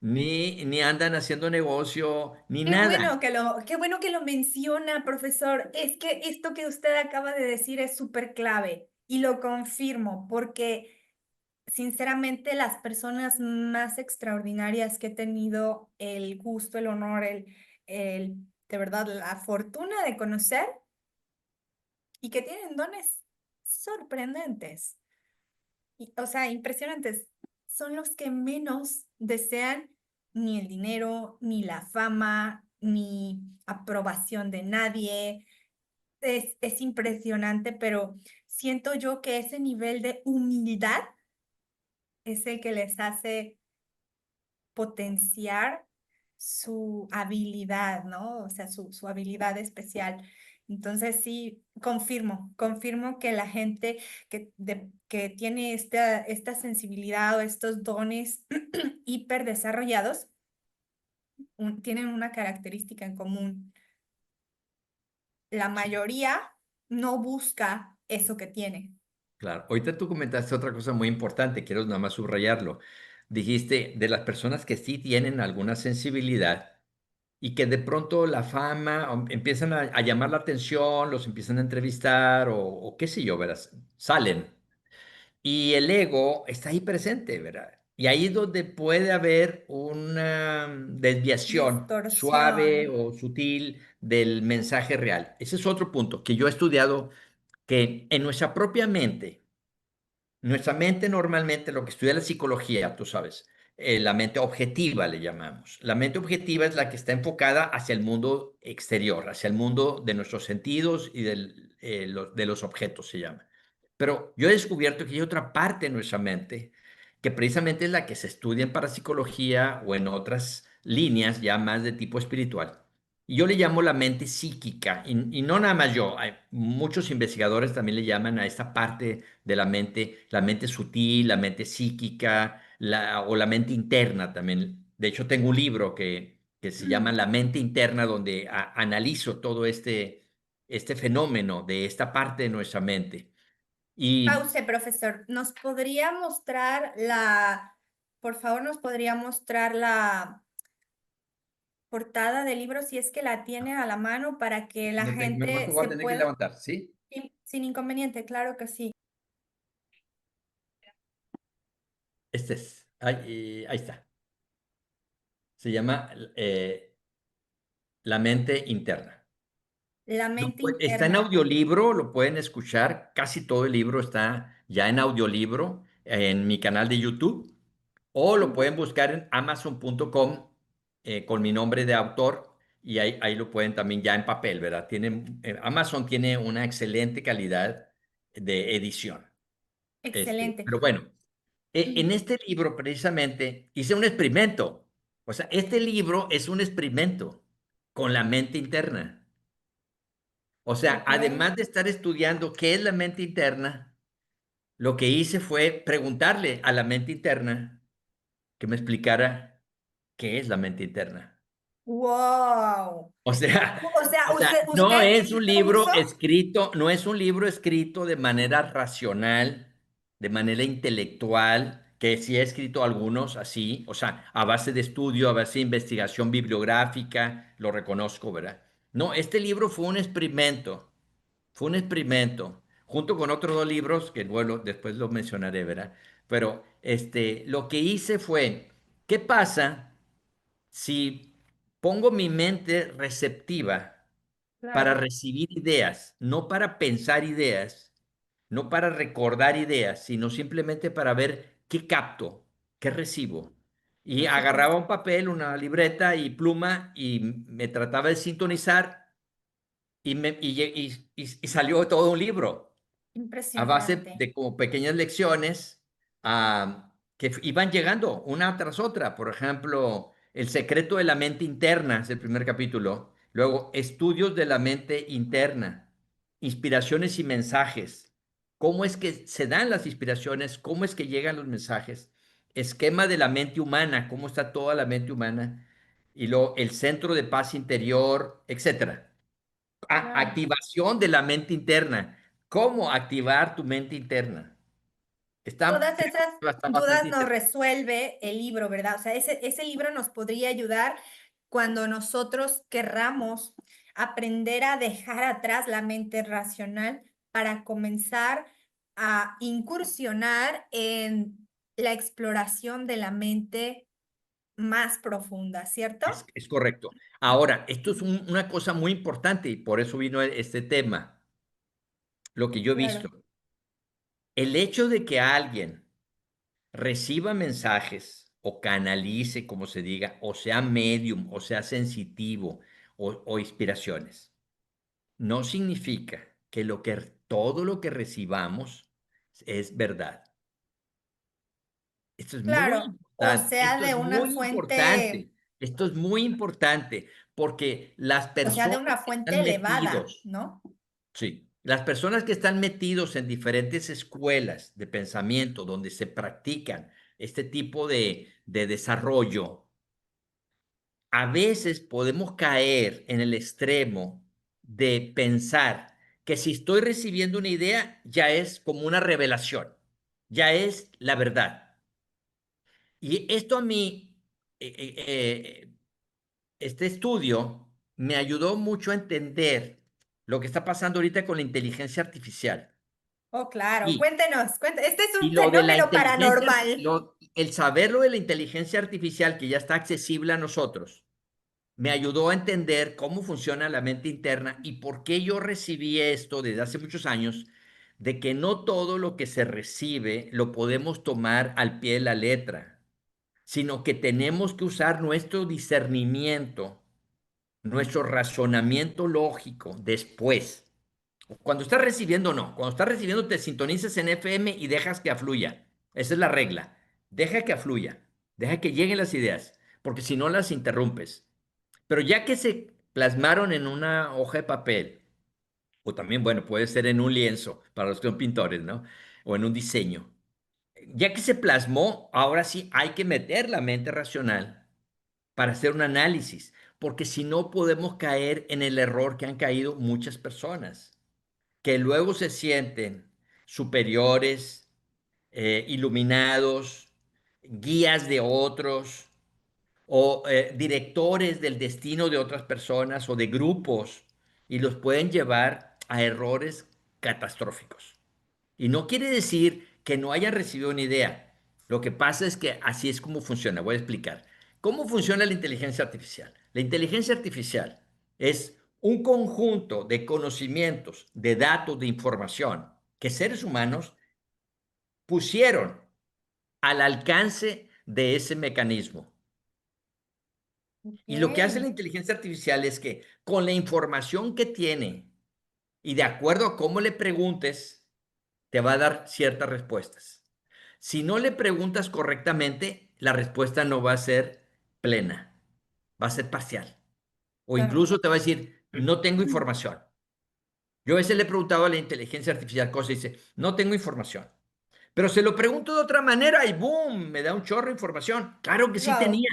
ni andan haciendo negocio, ni nada. Qué bueno que lo menciona, profesor. Es que esto que usted acaba de decir es súper clave y lo confirmo porque sinceramente las personas más extraordinarias que he tenido el gusto, el honor, de verdad, la fortuna de conocer y que tienen dones sorprendentes. O sea, impresionantes, son los que menos desean ni el dinero, ni la fama, ni aprobación de nadie. Es impresionante, pero siento yo que ese nivel de humildad es el que les hace potenciar su habilidad, ¿no? O sea, su habilidad especial. Entonces sí, confirmo que la gente que tiene esta sensibilidad o estos dones hiper desarrollados tienen una característica en común. La mayoría no busca eso que tiene. Claro, ahorita tú comentaste otra cosa muy importante, quiero nada más subrayarlo. Dijiste de las personas que sí tienen alguna sensibilidad y que de pronto la fama empiezan a llamar la atención, los empiezan a entrevistar o qué sé yo, verás, salen. Y el ego está ahí presente, ¿verdad? Y ahí es donde puede haber una desviación suave Distorsión. o sutil del mensaje real. Ese es otro punto que yo he estudiado, que en nuestra mente normalmente, lo que estudia la psicología, tú sabes, la mente objetiva le llamamos. La mente objetiva es la que está enfocada hacia el mundo exterior, hacia el mundo de nuestros sentidos y de los objetos, se llama. Pero yo he descubierto que hay otra parte de nuestra mente que precisamente es la que se estudia en parapsicología o en otras líneas ya más de tipo espiritual. Y yo le llamo la mente psíquica, y no nada más yo, hay muchos investigadores también le llaman a esta parte de la mente sutil, la mente psíquica, o la mente interna también. De hecho, tengo un libro que se llama La mente interna, donde analizo todo este fenómeno de esta parte de nuestra mente. Y Pause, profesor. Por favor, nos podría mostrar la portada del libro si es que la tiene a la mano para que la nomás gente te voy a se tener que pueda, levantar, ¿sí? sin inconveniente, claro que sí. Este es, ahí está. Se llama La mente interna. La mente Está en interna. audiolibro, lo pueden escuchar. Casi todo el libro está ya en audiolibro en mi canal de YouTube, o lo Ujú. pueden buscar en amazon.com con mi nombre de autor, y ahí lo pueden también ya en papel, ¿verdad? Amazon tiene una excelente calidad de edición. Excelente. Pero bueno, en Ujú. este libro precisamente hice un experimento. O sea, este libro es un experimento con la mente interna. O sea, Ok. además de estar estudiando qué es la mente interna, lo que hice fue preguntarle a la mente interna que me explicara qué es la mente interna. Wow. O sea, O sea, o sea, no usted es un libro puso, escrito, no es un libro escrito de manera racional, de manera intelectual, que sí he escrito algunos así, o sea, a base de estudio, a base de investigación bibliográfica, lo reconozco, ¿verdad? No, este libro fue un experimento, junto con otros dos libros que bueno, después los mencionaré, ¿verdad? Pero lo que hice fue, ¿qué pasa si pongo mi mente receptiva para claro, recibir ideas, no para pensar ideas, no para recordar ideas, sino simplemente para ver qué capto, qué recibo? Y por agarraba supuesto. un papel, una libreta y pluma y me trataba de sintonizar y salió todo un libro a base Impresionante. de como pequeñas lecciones que iban llegando una tras otra. Por ejemplo, El secreto de la mente interna es el primer capítulo. Luego, Estudios de la mente interna, Inspiraciones y mensajes. ¿Cómo es que se dan las inspiraciones? ¿Cómo es que llegan los mensajes? Esquema de la mente humana, cómo está toda la mente humana. Y luego, el centro de paz interior, etcétera. Claro. Activación de la mente interna. ¿Cómo activar tu mente interna? Todas esas Está bastante dudas nos interesante. resuelve el libro, ¿verdad? O sea, ese libro nos podría ayudar cuando nosotros querramos aprender a dejar atrás la mente racional para comenzar a incursionar en la exploración de la mente más profunda, ¿cierto? Es correcto. Ahora, esto es una cosa muy importante y por eso vino este tema, lo que yo he Claro. visto. El hecho de que alguien reciba mensajes o canalice, como se diga, o sea medium, o sea sensitivo, o inspiraciones, no significa que todo lo que recibamos es verdad. Esto es muy Claro, o importante, sea, esto de es una muy fuente, importante, esto es muy importante, porque las o sea, de personas una que fuente están elevada, metidos, ¿no? sí, las personas que están metidos en diferentes escuelas de pensamiento donde se practican este tipo de desarrollo, a veces podemos caer en el extremo de pensar que si estoy recibiendo una idea, ya es como una revelación, ya es la verdad. Y esto a mí, este estudio me ayudó mucho a entender lo que está pasando ahorita con la inteligencia artificial. Oh, claro, Y, cuéntenos, este es y un lo de la fenómeno inteligencia, paranormal. el saber lo de la inteligencia artificial que ya está accesible a nosotros, me ayudó a entender cómo funciona la mente interna y por qué yo recibí esto desde hace muchos años, de que no todo lo que se recibe lo podemos tomar al pie de la letra, sino que tenemos que usar nuestro discernimiento, nuestro razonamiento lógico después. Cuando estás recibiendo, no. Cuando estás recibiendo, te sintonizas en FM y dejas que afluya. Esa es la regla. Deja que afluya. Deja que lleguen las ideas, porque si no las interrumpes. Pero ya que se plasmaron en una hoja de papel, o también, bueno, puede ser en un lienzo para los que son pintores, ¿no? O en un diseño. Ya que se plasmó, ahora sí hay que meter la mente racional para hacer un análisis, porque si no podemos caer en el error que han caído muchas personas, que luego se sienten superiores, iluminados, guías de otros o directores del destino de otras personas o de grupos y los pueden llevar a errores catastróficos. Y no quiere decir que no hayan recibido una idea. Lo que pasa es que así es como funciona. Voy a explicar. ¿Cómo funciona la inteligencia artificial? La inteligencia artificial es un conjunto de conocimientos, de datos, de información que seres humanos pusieron al alcance de ese mecanismo. Y lo que hace la Ok, inteligencia artificial es que con la información que tiene y de acuerdo a cómo le preguntes, te va a dar ciertas respuestas. Si no le preguntas correctamente, la respuesta no va a ser plena, va a ser parcial. O claro. incluso te va a decir, no tengo información. Yo a veces le he preguntado a la inteligencia artificial cosas y dice, no tengo información. Pero se lo pregunto de otra manera y ¡boom! Me da un chorro de información. Claro que sí Wow, tenía.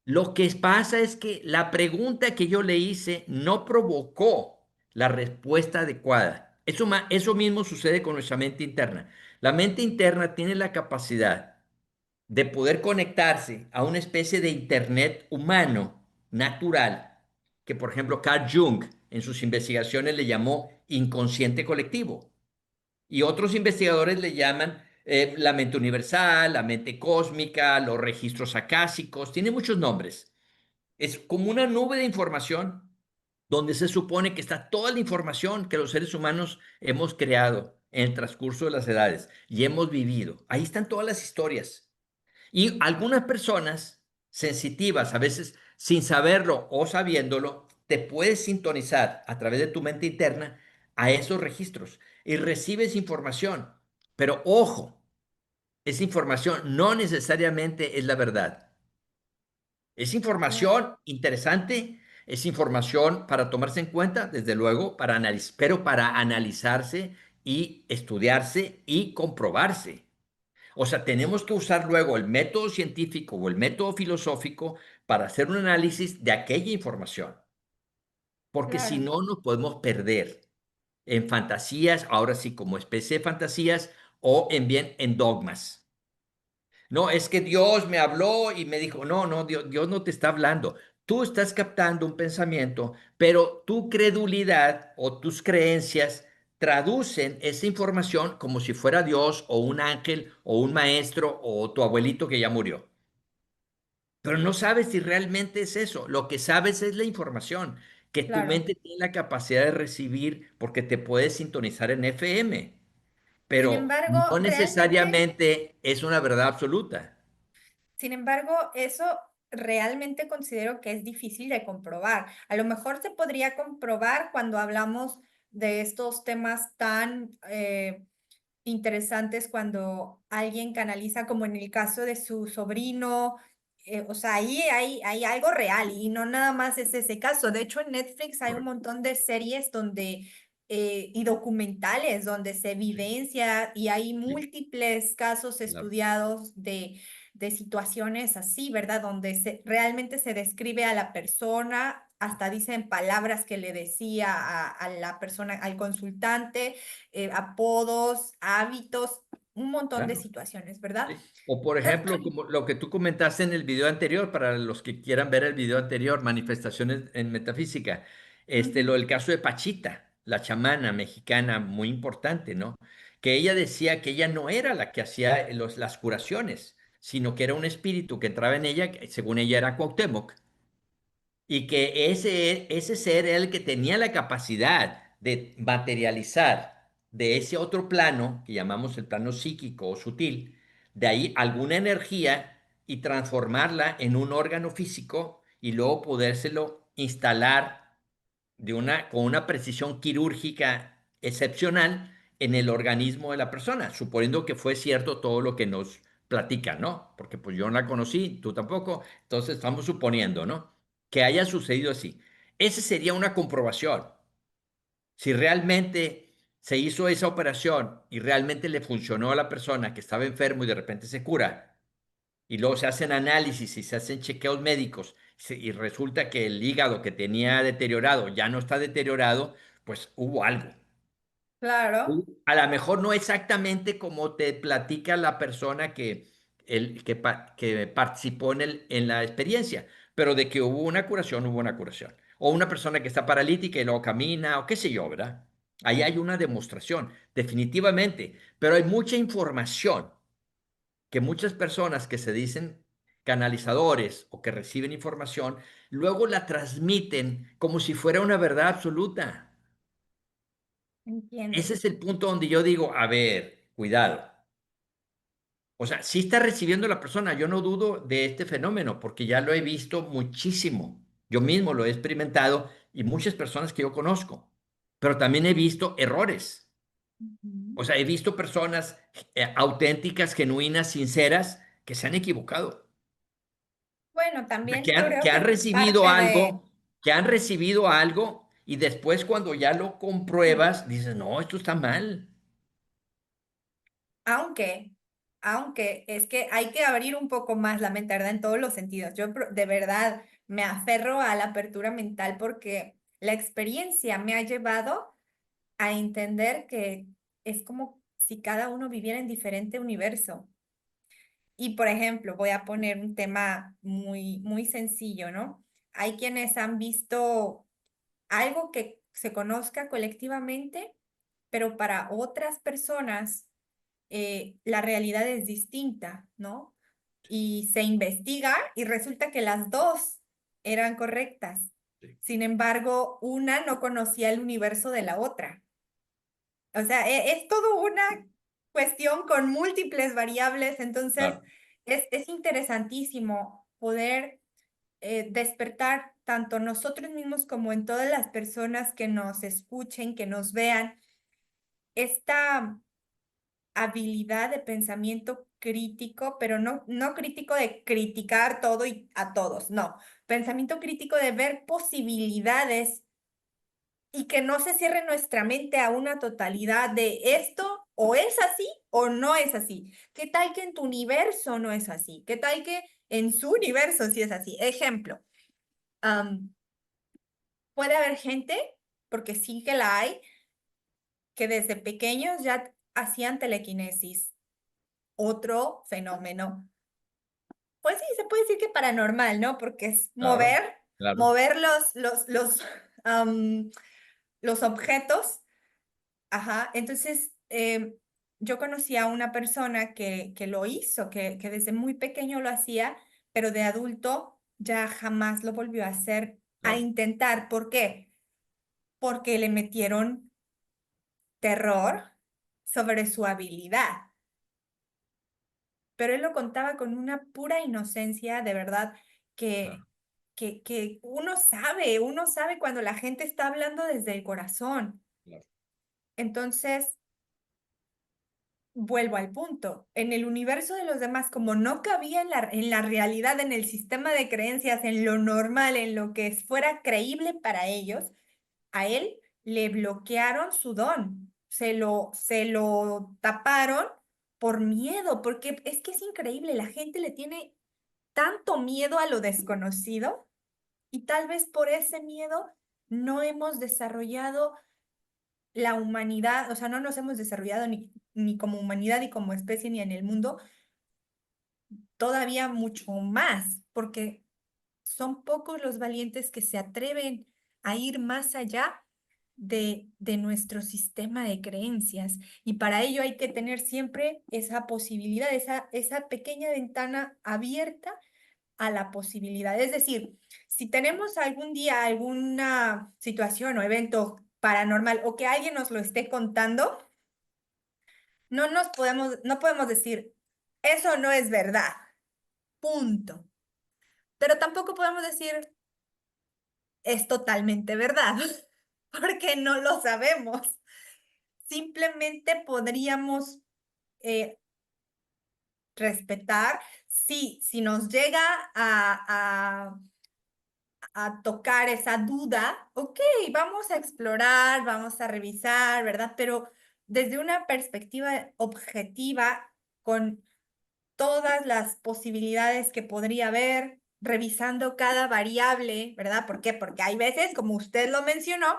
Lo que pasa es que la pregunta que yo le hice no provocó la respuesta adecuada. Eso mismo sucede con nuestra mente interna. La mente interna tiene la capacidad de poder conectarse a una especie de internet humano, natural, que por ejemplo Carl Jung en sus investigaciones le llamó inconsciente colectivo. Y otros investigadores le llaman la mente universal, la mente cósmica, los registros acásicos, tiene muchos nombres. Es como una nube de información donde se supone que está toda la información que los seres humanos hemos creado en el transcurso de las edades y hemos vivido. Ahí están todas las historias. Y algunas personas sensitivas, a veces sin saberlo o sabiéndolo, te puedes sintonizar a través de tu mente interna a esos registros y recibes información. Pero ojo, esa información no necesariamente es la verdad. Es claro, información interesante, es información para tomarse en cuenta, desde luego, pero para analizarse y estudiarse y comprobarse. O sea, tenemos que usar luego el método científico o el método filosófico para hacer un análisis de aquella información, porque si claro. no nos podemos perder en fantasías, ahora sí como especie de fantasías, o en bien en dogmas. No, es que Dios me habló y me dijo, no, no, Dios no te está hablando. Tú estás captando un pensamiento, pero tu credulidad o tus creencias traducen esa información como si fuera Dios o un ángel o un maestro o tu abuelito que ya murió. Pero no sabes si realmente es eso. Lo que sabes es la información que tu Claro. mente tiene la capacidad de recibir porque te puedes sintonizar en FM, Sin pero embargo, no realmente, necesariamente es una verdad absoluta. sin embargo, eso realmente considero que es difícil de comprobar. A lo mejor se podría comprobar cuando hablamos de estos temas tan interesantes, cuando alguien canaliza, como en el caso de su sobrino. O sea, ahí hay algo real y no nada más es ese caso. De hecho, en Netflix hay un Correcto. montón de series donde, y documentales donde se Sí, vivencia y hay sí, múltiples casos claro, estudiados de situaciones así, ¿verdad? Donde realmente se describe a la persona, hasta dicen palabras que le decía a la persona, al consultante, apodos, hábitos, un montón de claro. situaciones, ¿verdad? Sí. O por ejemplo, como lo que tú comentaste en el video anterior, para los que quieran ver el video anterior, manifestaciones en metafísica, lo Ujú. del caso de Pachita, la chamana mexicana muy importante, ¿no? Que ella decía que ella no era la que hacía las curaciones, sino que era un espíritu que entraba en ella, que según ella era Cuauhtémoc, y que ese ser era el que tenía la capacidad de materializar de ese otro plano, que llamamos el plano psíquico o sutil, de ahí alguna energía y transformarla en un órgano físico y luego podérselo instalar con una precisión quirúrgica excepcional en el organismo de la persona, suponiendo que fue cierto todo lo que nos platican, ¿no? Porque pues yo no la conocí, tú tampoco, entonces estamos suponiendo, ¿no? Que haya sucedido así. Esa sería una comprobación. Si realmente se hizo esa operación y realmente le funcionó a la persona que estaba enfermo y de repente se cura, y luego se hacen análisis y se hacen chequeos médicos y resulta que el hígado que tenía deteriorado ya no está deteriorado, pues hubo algo. Claro, A lo mejor no exactamente como te platica la persona que participó en la experiencia, pero de que hubo una curación, hubo una curación. O una persona que está paralítica y luego camina, o qué sé yo, ¿verdad? Ahí hay una demostración, definitivamente, pero hay mucha información que muchas personas que se dicen canalizadores o que reciben información, luego la transmiten como si fuera una verdad absoluta. entiendo. Ese es el punto donde yo digo, a ver, cuidado. O sea, sí está recibiendo la persona, yo no dudo de este fenómeno porque ya lo he visto muchísimo. Yo mismo lo he experimentado y muchas personas que yo conozco, pero también he visto errores. Ujú. O sea, he visto personas auténticas, genuinas, sinceras, que se han equivocado. Bueno, Sea, también que han, creo que que han recibido parte de, algo, que han recibido algo y después cuando ya lo compruebas, dices, no, esto está mal. Aunque, aunque es que hay que abrir un poco más la mente, ¿verdad? En todos los sentidos. Yo de verdad me aferro a la apertura mental porque la experiencia me ha llevado a entender que es como si cada uno viviera en diferente universo. Y por ejemplo, voy a poner un tema muy sencillo, ¿no? Hay quienes han visto algo que se conozca colectivamente, pero para otras personas la realidad es distinta, ¿no? Y se investiga y resulta que las dos eran correctas. Sí, Sin embargo, una no conocía el universo de la otra. O sea, es todo una cuestión con múltiples variables, entonces claro, es interesantísimo poder despertar tanto nosotros mismos como en todas las personas que nos escuchen, que nos vean, esta habilidad de pensamiento crítico, pero no crítico de criticar todo y a todos, no. Pensamiento crítico de ver posibilidades y que no se cierre nuestra mente a una totalidad de esto o es así o no es así. ¿Qué tal que en tu universo no es así? ¿Qué tal que en su universo sí es así? Ejemplo, am, puede haber gente, porque sí que la hay, que desde pequeños ya hacían telequinesis. Otro fenómeno, pues sí, se puede decir que paranormal, ¿no? Porque es claro, mover, claro, mover am, los objetos. Ajá, entonces yo conocí a una persona que lo hizo, que desde muy pequeño lo hacía, pero de adulto ya jamás lo volvió a hacer, a claro, intentar. ¿Por qué? Porque le metieron terror sobre su habilidad. Pero él lo contaba con una pura inocencia, de verdad, que, claro, que uno sabe cuando la gente está hablando desde el corazón. claro, Entonces, vuelvo al punto, en el universo de los demás, como no cabía en la realidad, en el sistema de creencias, en lo normal, en lo que fuera creíble para ellos, a él le bloquearon su don, se lo taparon por miedo, porque es que es increíble, la gente le tiene tanto miedo a lo desconocido y tal vez por ese miedo no hemos desarrollado la humanidad, o sea, no nos hemos desarrollado ni como humanidad, ni como especie, ni en el mundo, todavía mucho más, porque son pocos los valientes que se atreven a ir más allá de nuestro sistema de creencias. Y para ello hay que tener siempre esa posibilidad, esa pequeña ventana abierta a la posibilidad. Es decir, si tenemos algún día alguna situación o evento paranormal o que alguien nos lo esté contando, no podemos decir, eso no es verdad, punto. Pero tampoco podemos decir, es totalmente verdad, porque no lo sabemos. Simplemente podríamos eh, respetar si nos llega a tocar esa duda, ok, vamos a explorar, vamos a revisar, ¿verdad? Pero desde una perspectiva objetiva, con todas las posibilidades que podría haber, revisando cada variable, ¿verdad? ¿Por qué? Porque hay veces, como usted lo mencionó,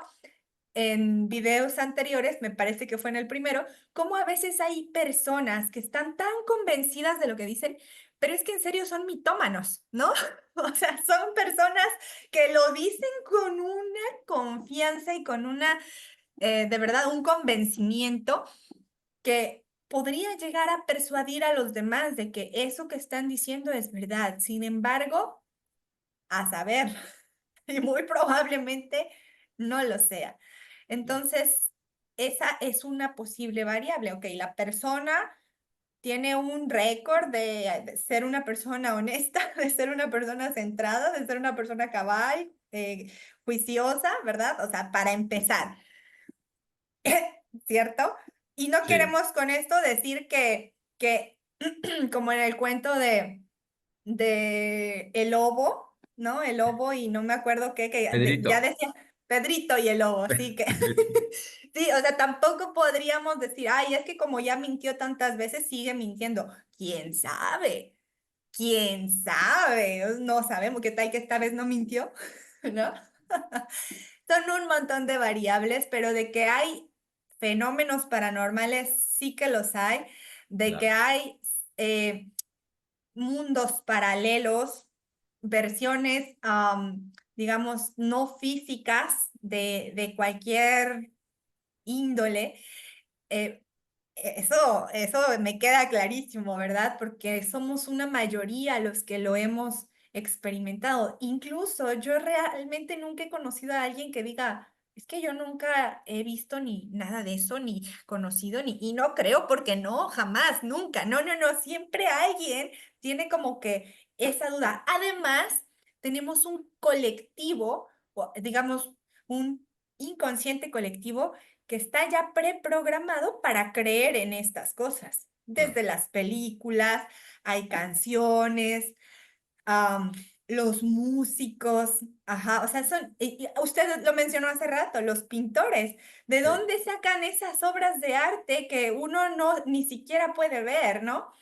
en videos anteriores, me parece que fue en el primero, como a veces hay personas que están tan convencidas de lo que dicen, pero es que en serio son mitómanos, ¿no? O sea, son personas que lo dicen con una confianza y con una, de verdad, un convencimiento que podría llegar a persuadir a los demás de que eso que están diciendo es verdad. Sin embargo, a saber, y muy probablemente no lo sea. claro. Entonces, esa es una posible variable. Ok, la persona tiene un récord de ser una persona honesta, de ser una persona centrada, de ser una persona cabal, juiciosa, ¿verdad? O sea, para empezar, ¿cierto? Y no Sí, queremos con esto decir que como en el cuento de el lobo, ¿no? El lobo y no me acuerdo qué, que Pedrito, ya decía Pedrito y el lobo, así que sí, o sea, tampoco podríamos decir, ay, es que como ya mintió tantas veces, sigue mintiendo. ¿Quién sabe? ¿Quién sabe? No sabemos qué tal que esta vez no mintió, ¿no? Son un montón de variables, pero de que hay fenómenos paranormales, sí que los hay, de que Claro, hay eh, mundos paralelos, versiones, digamos, no físicas de cualquier índole. eh, eso me queda clarísimo, ¿verdad? Porque somos una mayoría los que lo hemos experimentado. Incluso yo realmente nunca he conocido a alguien que diga, es que yo nunca he visto ni nada de eso, ni conocido, ni, y no creo porque no, jamás, nunca. No, no, no, siempre alguien tiene como que esa duda. Además, tenemos un colectivo, o digamos, un inconsciente colectivo que está ya preprogramado para creer en estas cosas. claro. Desde las películas, hay canciones, am, los músicos, ajá, o sea, usted lo mencionó hace rato, los pintores, ¿de Sí, dónde sacan esas obras de arte que uno no ni siquiera puede ver, ¿no?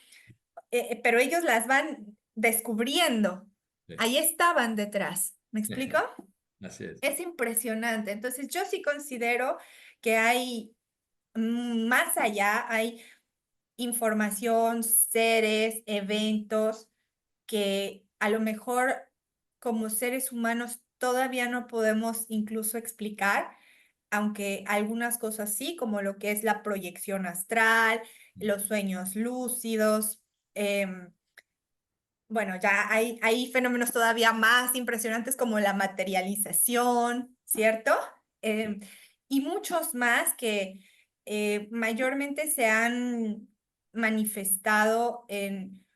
Pero ellos las van descubriendo. sí. Ahí estaban detrás. ¿Me explico? Así es. Es impresionante. Entonces, yo sí considero que hay más allá, hay información, seres, eventos que a lo mejor como seres humanos todavía no podemos incluso explicar, aunque algunas cosas sí, como lo que es la proyección astral, los sueños lúcidos. em, bueno, ya hay fenómenos todavía más impresionantes como la materialización, ¿cierto? Sí. Em, y muchos más que mayormente se han manifestado en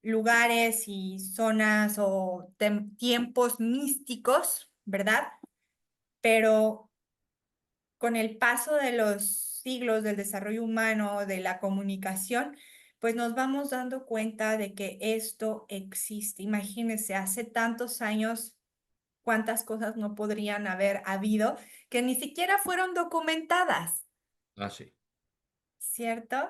lugares y zonas o tiempos místicos, ¿verdad? Pero con el paso de los siglos del desarrollo humano, de la comunicación, pues nos vamos dando cuenta de que esto existe. Imagínense, hace tantos años, cuántas cosas no podrían haber habido que ni siquiera fueron documentadas, Ah, sí. ¿cierto?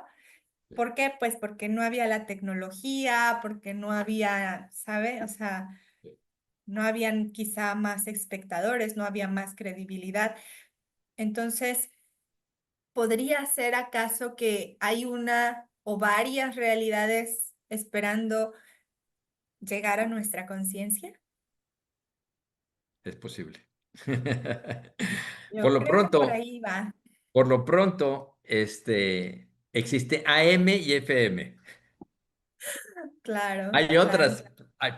Sí, ¿Por qué? Pues porque no había la tecnología, porque no había, ¿sabe? O sea, sí. no habían quizá más espectadores, no había más credibilidad. Entonces, ¿podría ser acaso que hay una o varias realidades esperando llegar a nuestra conciencia? Es posible. Por Yo lo creo que por pronto, ahí va. por lo pronto, existe AM y FM. Claro, Hay claro. otras,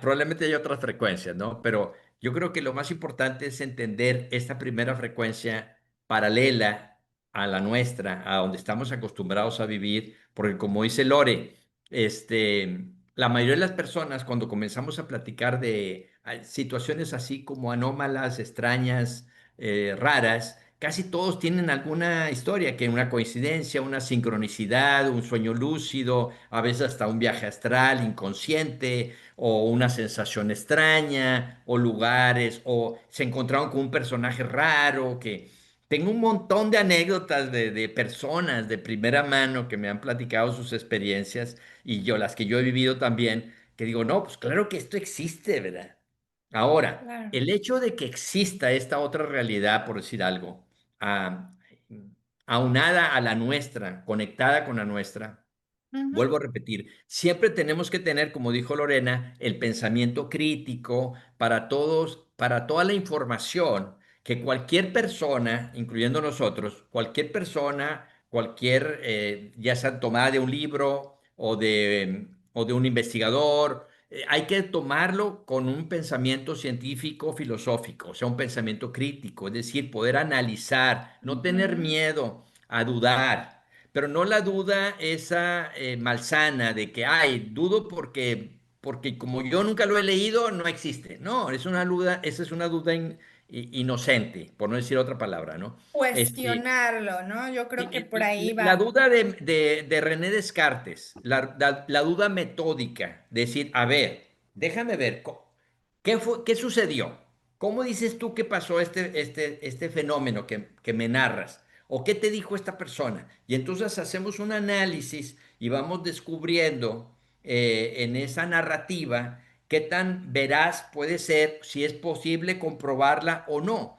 probablemente hay otras frecuencias, ¿no? Pero yo creo que lo más importante es entender esta primera frecuencia paralela a la nuestra, a donde estamos acostumbrados a vivir, porque como dice Lore, la mayoría de las personas cuando comenzamos a platicar de situaciones así como anómalas, extrañas, raras, casi todos tienen alguna historia, que una coincidencia, una sincronicidad, un sueño lúcido, a veces hasta un viaje astral inconsciente, o una sensación extraña, o lugares, o se encontraron con un personaje raro, que tengo un montón de anécdotas de personas de primera mano que me han platicado sus experiencias y yo las que yo he vivido también, que digo, no, pues claro que esto existe, ¿verdad? Ahora, Claro. el hecho de que exista esta otra realidad, por decir algo, a- aunada a la nuestra, conectada con la nuestra, Ujú, vuelvo a repetir, siempre tenemos que tener, como dijo Lorena, el pensamiento crítico para todos, para toda la información que cualquier persona, incluyendo nosotros, cualquier persona, ya sea tomada de un libro o de un investigador, hay que tomarlo con un pensamiento científico, filosófico, o sea, un pensamiento crítico, es decir, poder analizar, no tener ujú. miedo a dudar, pero no la duda esa malsana de que, ay, dudo porque como yo nunca lo he leído, no existe. No, es una duda, esa es una duda inocente, por no decir otra palabra, ¿no? Este, Cuestionarlo, ¿no? Yo creo que por ahí la va. duda de René Descartes, la duda metódica, decir, a ver, déjame ver, ¿qué sucedió? ¿Cómo dices tú que pasó este fenómeno que me narras? ¿O qué te dijo esta persona? Y entonces hacemos un análisis y vamos descubriendo en esa narrativa qué tan veraz puede ser, si es posible comprobarla o no.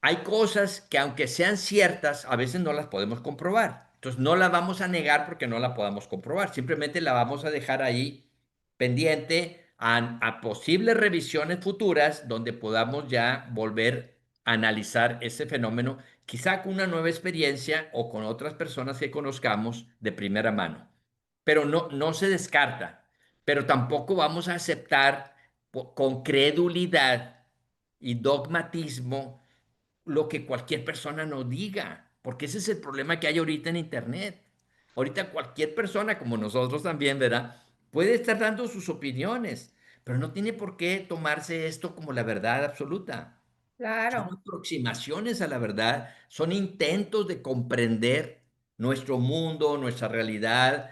Hay cosas que aunque sean ciertas, a veces no las podemos comprobar. Entonces no la vamos a negar porque no la podamos comprobar. Simplemente la vamos a dejar ahí pendiente a posibles revisiones futuras donde podamos ya volver a analizar ese fenómeno, quizá con una nueva experiencia o con otras personas que conozcamos de primera mano. Pero no se descarta, pero tampoco vamos a aceptar con credulidad y dogmatismo lo que cualquier persona nos diga, porque ese es el problema que hay ahorita en Internet. Ahorita cualquier persona, como nosotros también, ¿verdad? Puede estar dando sus opiniones, pero no tiene por qué tomarse esto como la verdad absoluta. Son Claro. aproximaciones a la verdad, son intentos de comprender nuestro mundo, nuestra realidad,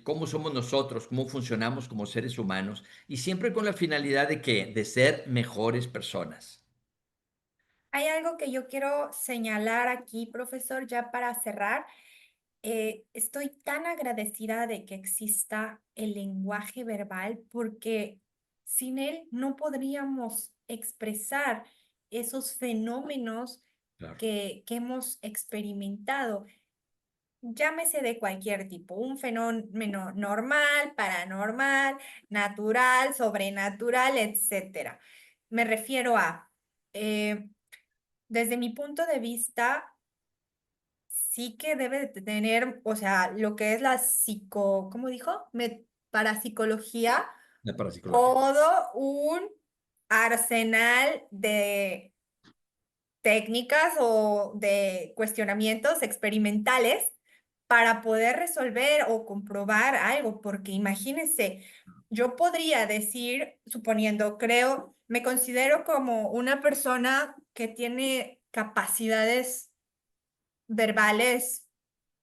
cómo somos nosotros, cómo funcionamos como seres humanos, y siempre con la finalidad de que, de ser mejores personas. Hay algo que yo quiero señalar aquí, profesor, ya para cerrar. Estoy tan agradecida de que exista el lenguaje verbal porque sin él no podríamos expresar esos fenómenos Claro. que hemos experimentado. Llámese de cualquier tipo, un fenómeno normal, paranormal, natural, sobrenatural, etcétera. Me refiero a, eh, desde mi punto de vista, sí que debe de tener, o sea, lo que es la ¿cómo dijo? Parapsicología, La parapsicología. todo un arsenal de técnicas o de cuestionamientos experimentales para poder resolver o comprobar algo, porque imagínense, yo podría decir, suponiendo, creo, me considero como una persona que tiene capacidades verbales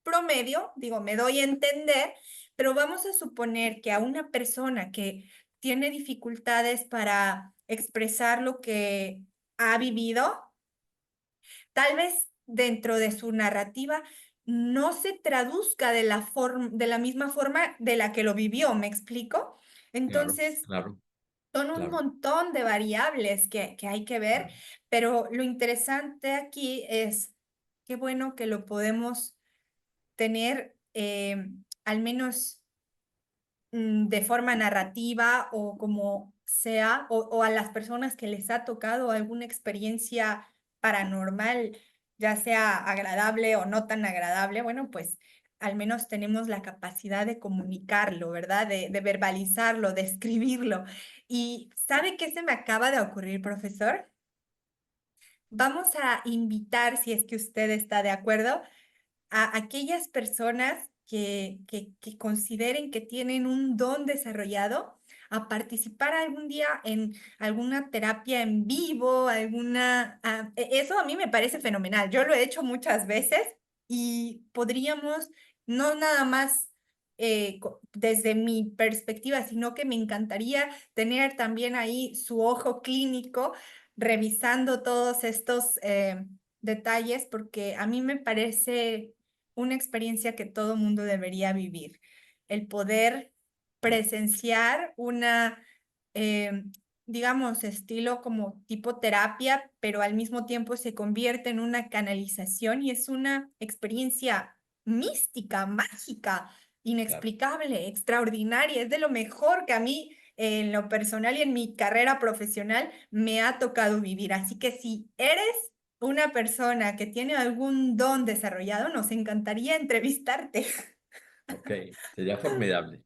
promedio, digo, me doy a entender, pero vamos a suponer que a una persona que tiene dificultades para expresar lo que ha vivido, tal vez dentro de su narrativa no se traduzca de la misma forma de la que lo vivió, ¿me explico? Claro, Entonces, claro, son un claro, montón de variables que hay que ver, claro. pero lo interesante aquí es qué bueno que lo podemos tener, al menos, de forma narrativa o como sea, o a las personas que les ha tocado alguna experiencia paranormal, ya sea agradable o no tan agradable, bueno, pues al menos tenemos la capacidad de comunicarlo, ¿verdad? De verbalizarlo, de escribirlo. ¿Y sabe qué se me acaba de ocurrir, profesor? Vamos a invitar, si es que usted está de acuerdo, a aquellas personas que consideren que tienen un don desarrollado a participar algún día en alguna terapia en vivo, eso a mí me parece fenomenal. Yo lo he hecho muchas veces y podríamos, no nada más desde mi perspectiva, sino que me encantaría tener también ahí su ojo clínico revisando todos estos detalles, porque a mí me parece una experiencia que todo mundo debería vivir. El poder presenciar eh, digamos, estilo como tipo terapia, pero al mismo tiempo se convierte en una canalización y es una experiencia mística, mágica, Claro. inexplicable, extraordinaria. Es de lo mejor que a mí, en lo personal y en mi carrera profesional, me ha tocado vivir. Así que si eres una persona que tiene algún don desarrollado, nos encantaría entrevistarte, Ok, sería formidable.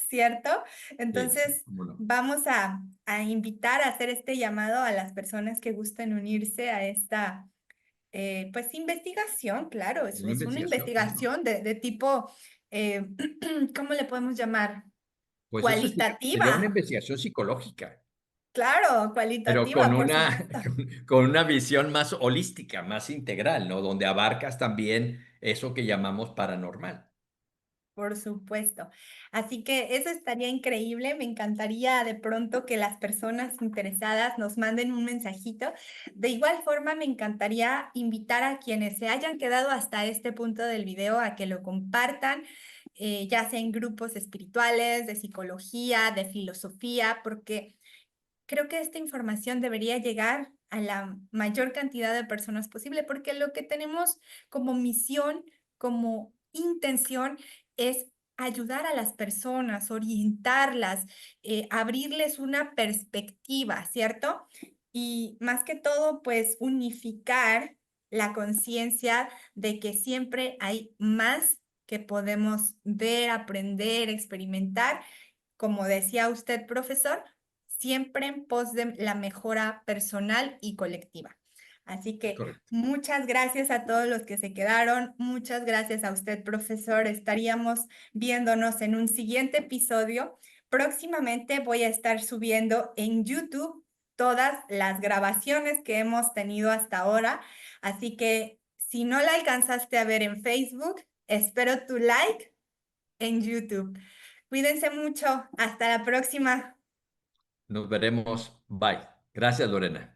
¿cierto? Sí, Entonces, cómo no. vamos a invitar a hacer este llamado a las personas que gusten unirse a esta, pues, investigación, claro, Una es una investigación, cómo no. investigación de tipo, eh, ¿cómo le podemos llamar? Pues eso sería una Cualitativa, investigación psicológica, claro, pero cualitativa, por supuesto. con una visión más holística, más integral, ¿no? Donde abarcas también eso que llamamos paranormal. Por supuesto. Así que eso estaría increíble. Me encantaría de pronto que las personas interesadas nos manden un mensajito. De igual forma, me encantaría invitar a quienes se hayan quedado hasta este punto del video a que lo compartan, ya sea en grupos espirituales, de psicología, de filosofía, porque creo que esta información debería llegar a la mayor cantidad de personas posible, porque lo que tenemos como misión, como intención, es ayudar a las personas, orientarlas, abrirles una perspectiva, ¿cierto? Y más que todo, pues unificar la conciencia de que siempre hay más que podemos ver, aprender, experimentar. Como decía usted, profesor, siempre en pos de la mejora personal y colectiva. Así que Correcto. muchas gracias a todos los que se quedaron. Muchas gracias a usted, profesor. Estaríamos viéndonos en un siguiente episodio. Próximamente voy a estar subiendo en YouTube todas las grabaciones que hemos tenido hasta ahora. Así que si no la alcanzaste a ver en Facebook, espero tu like en YouTube. Cuídense mucho. Hasta la próxima. Nos veremos. Bye. Gracias, Lorena.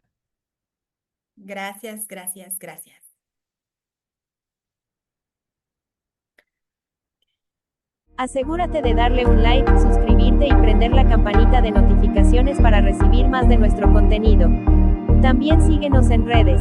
Gracias, gracias, gracias. Asegúrate de darle un like, suscribirte y prender la campanita de notificaciones para recibir más de nuestro contenido. También síguenos en redes.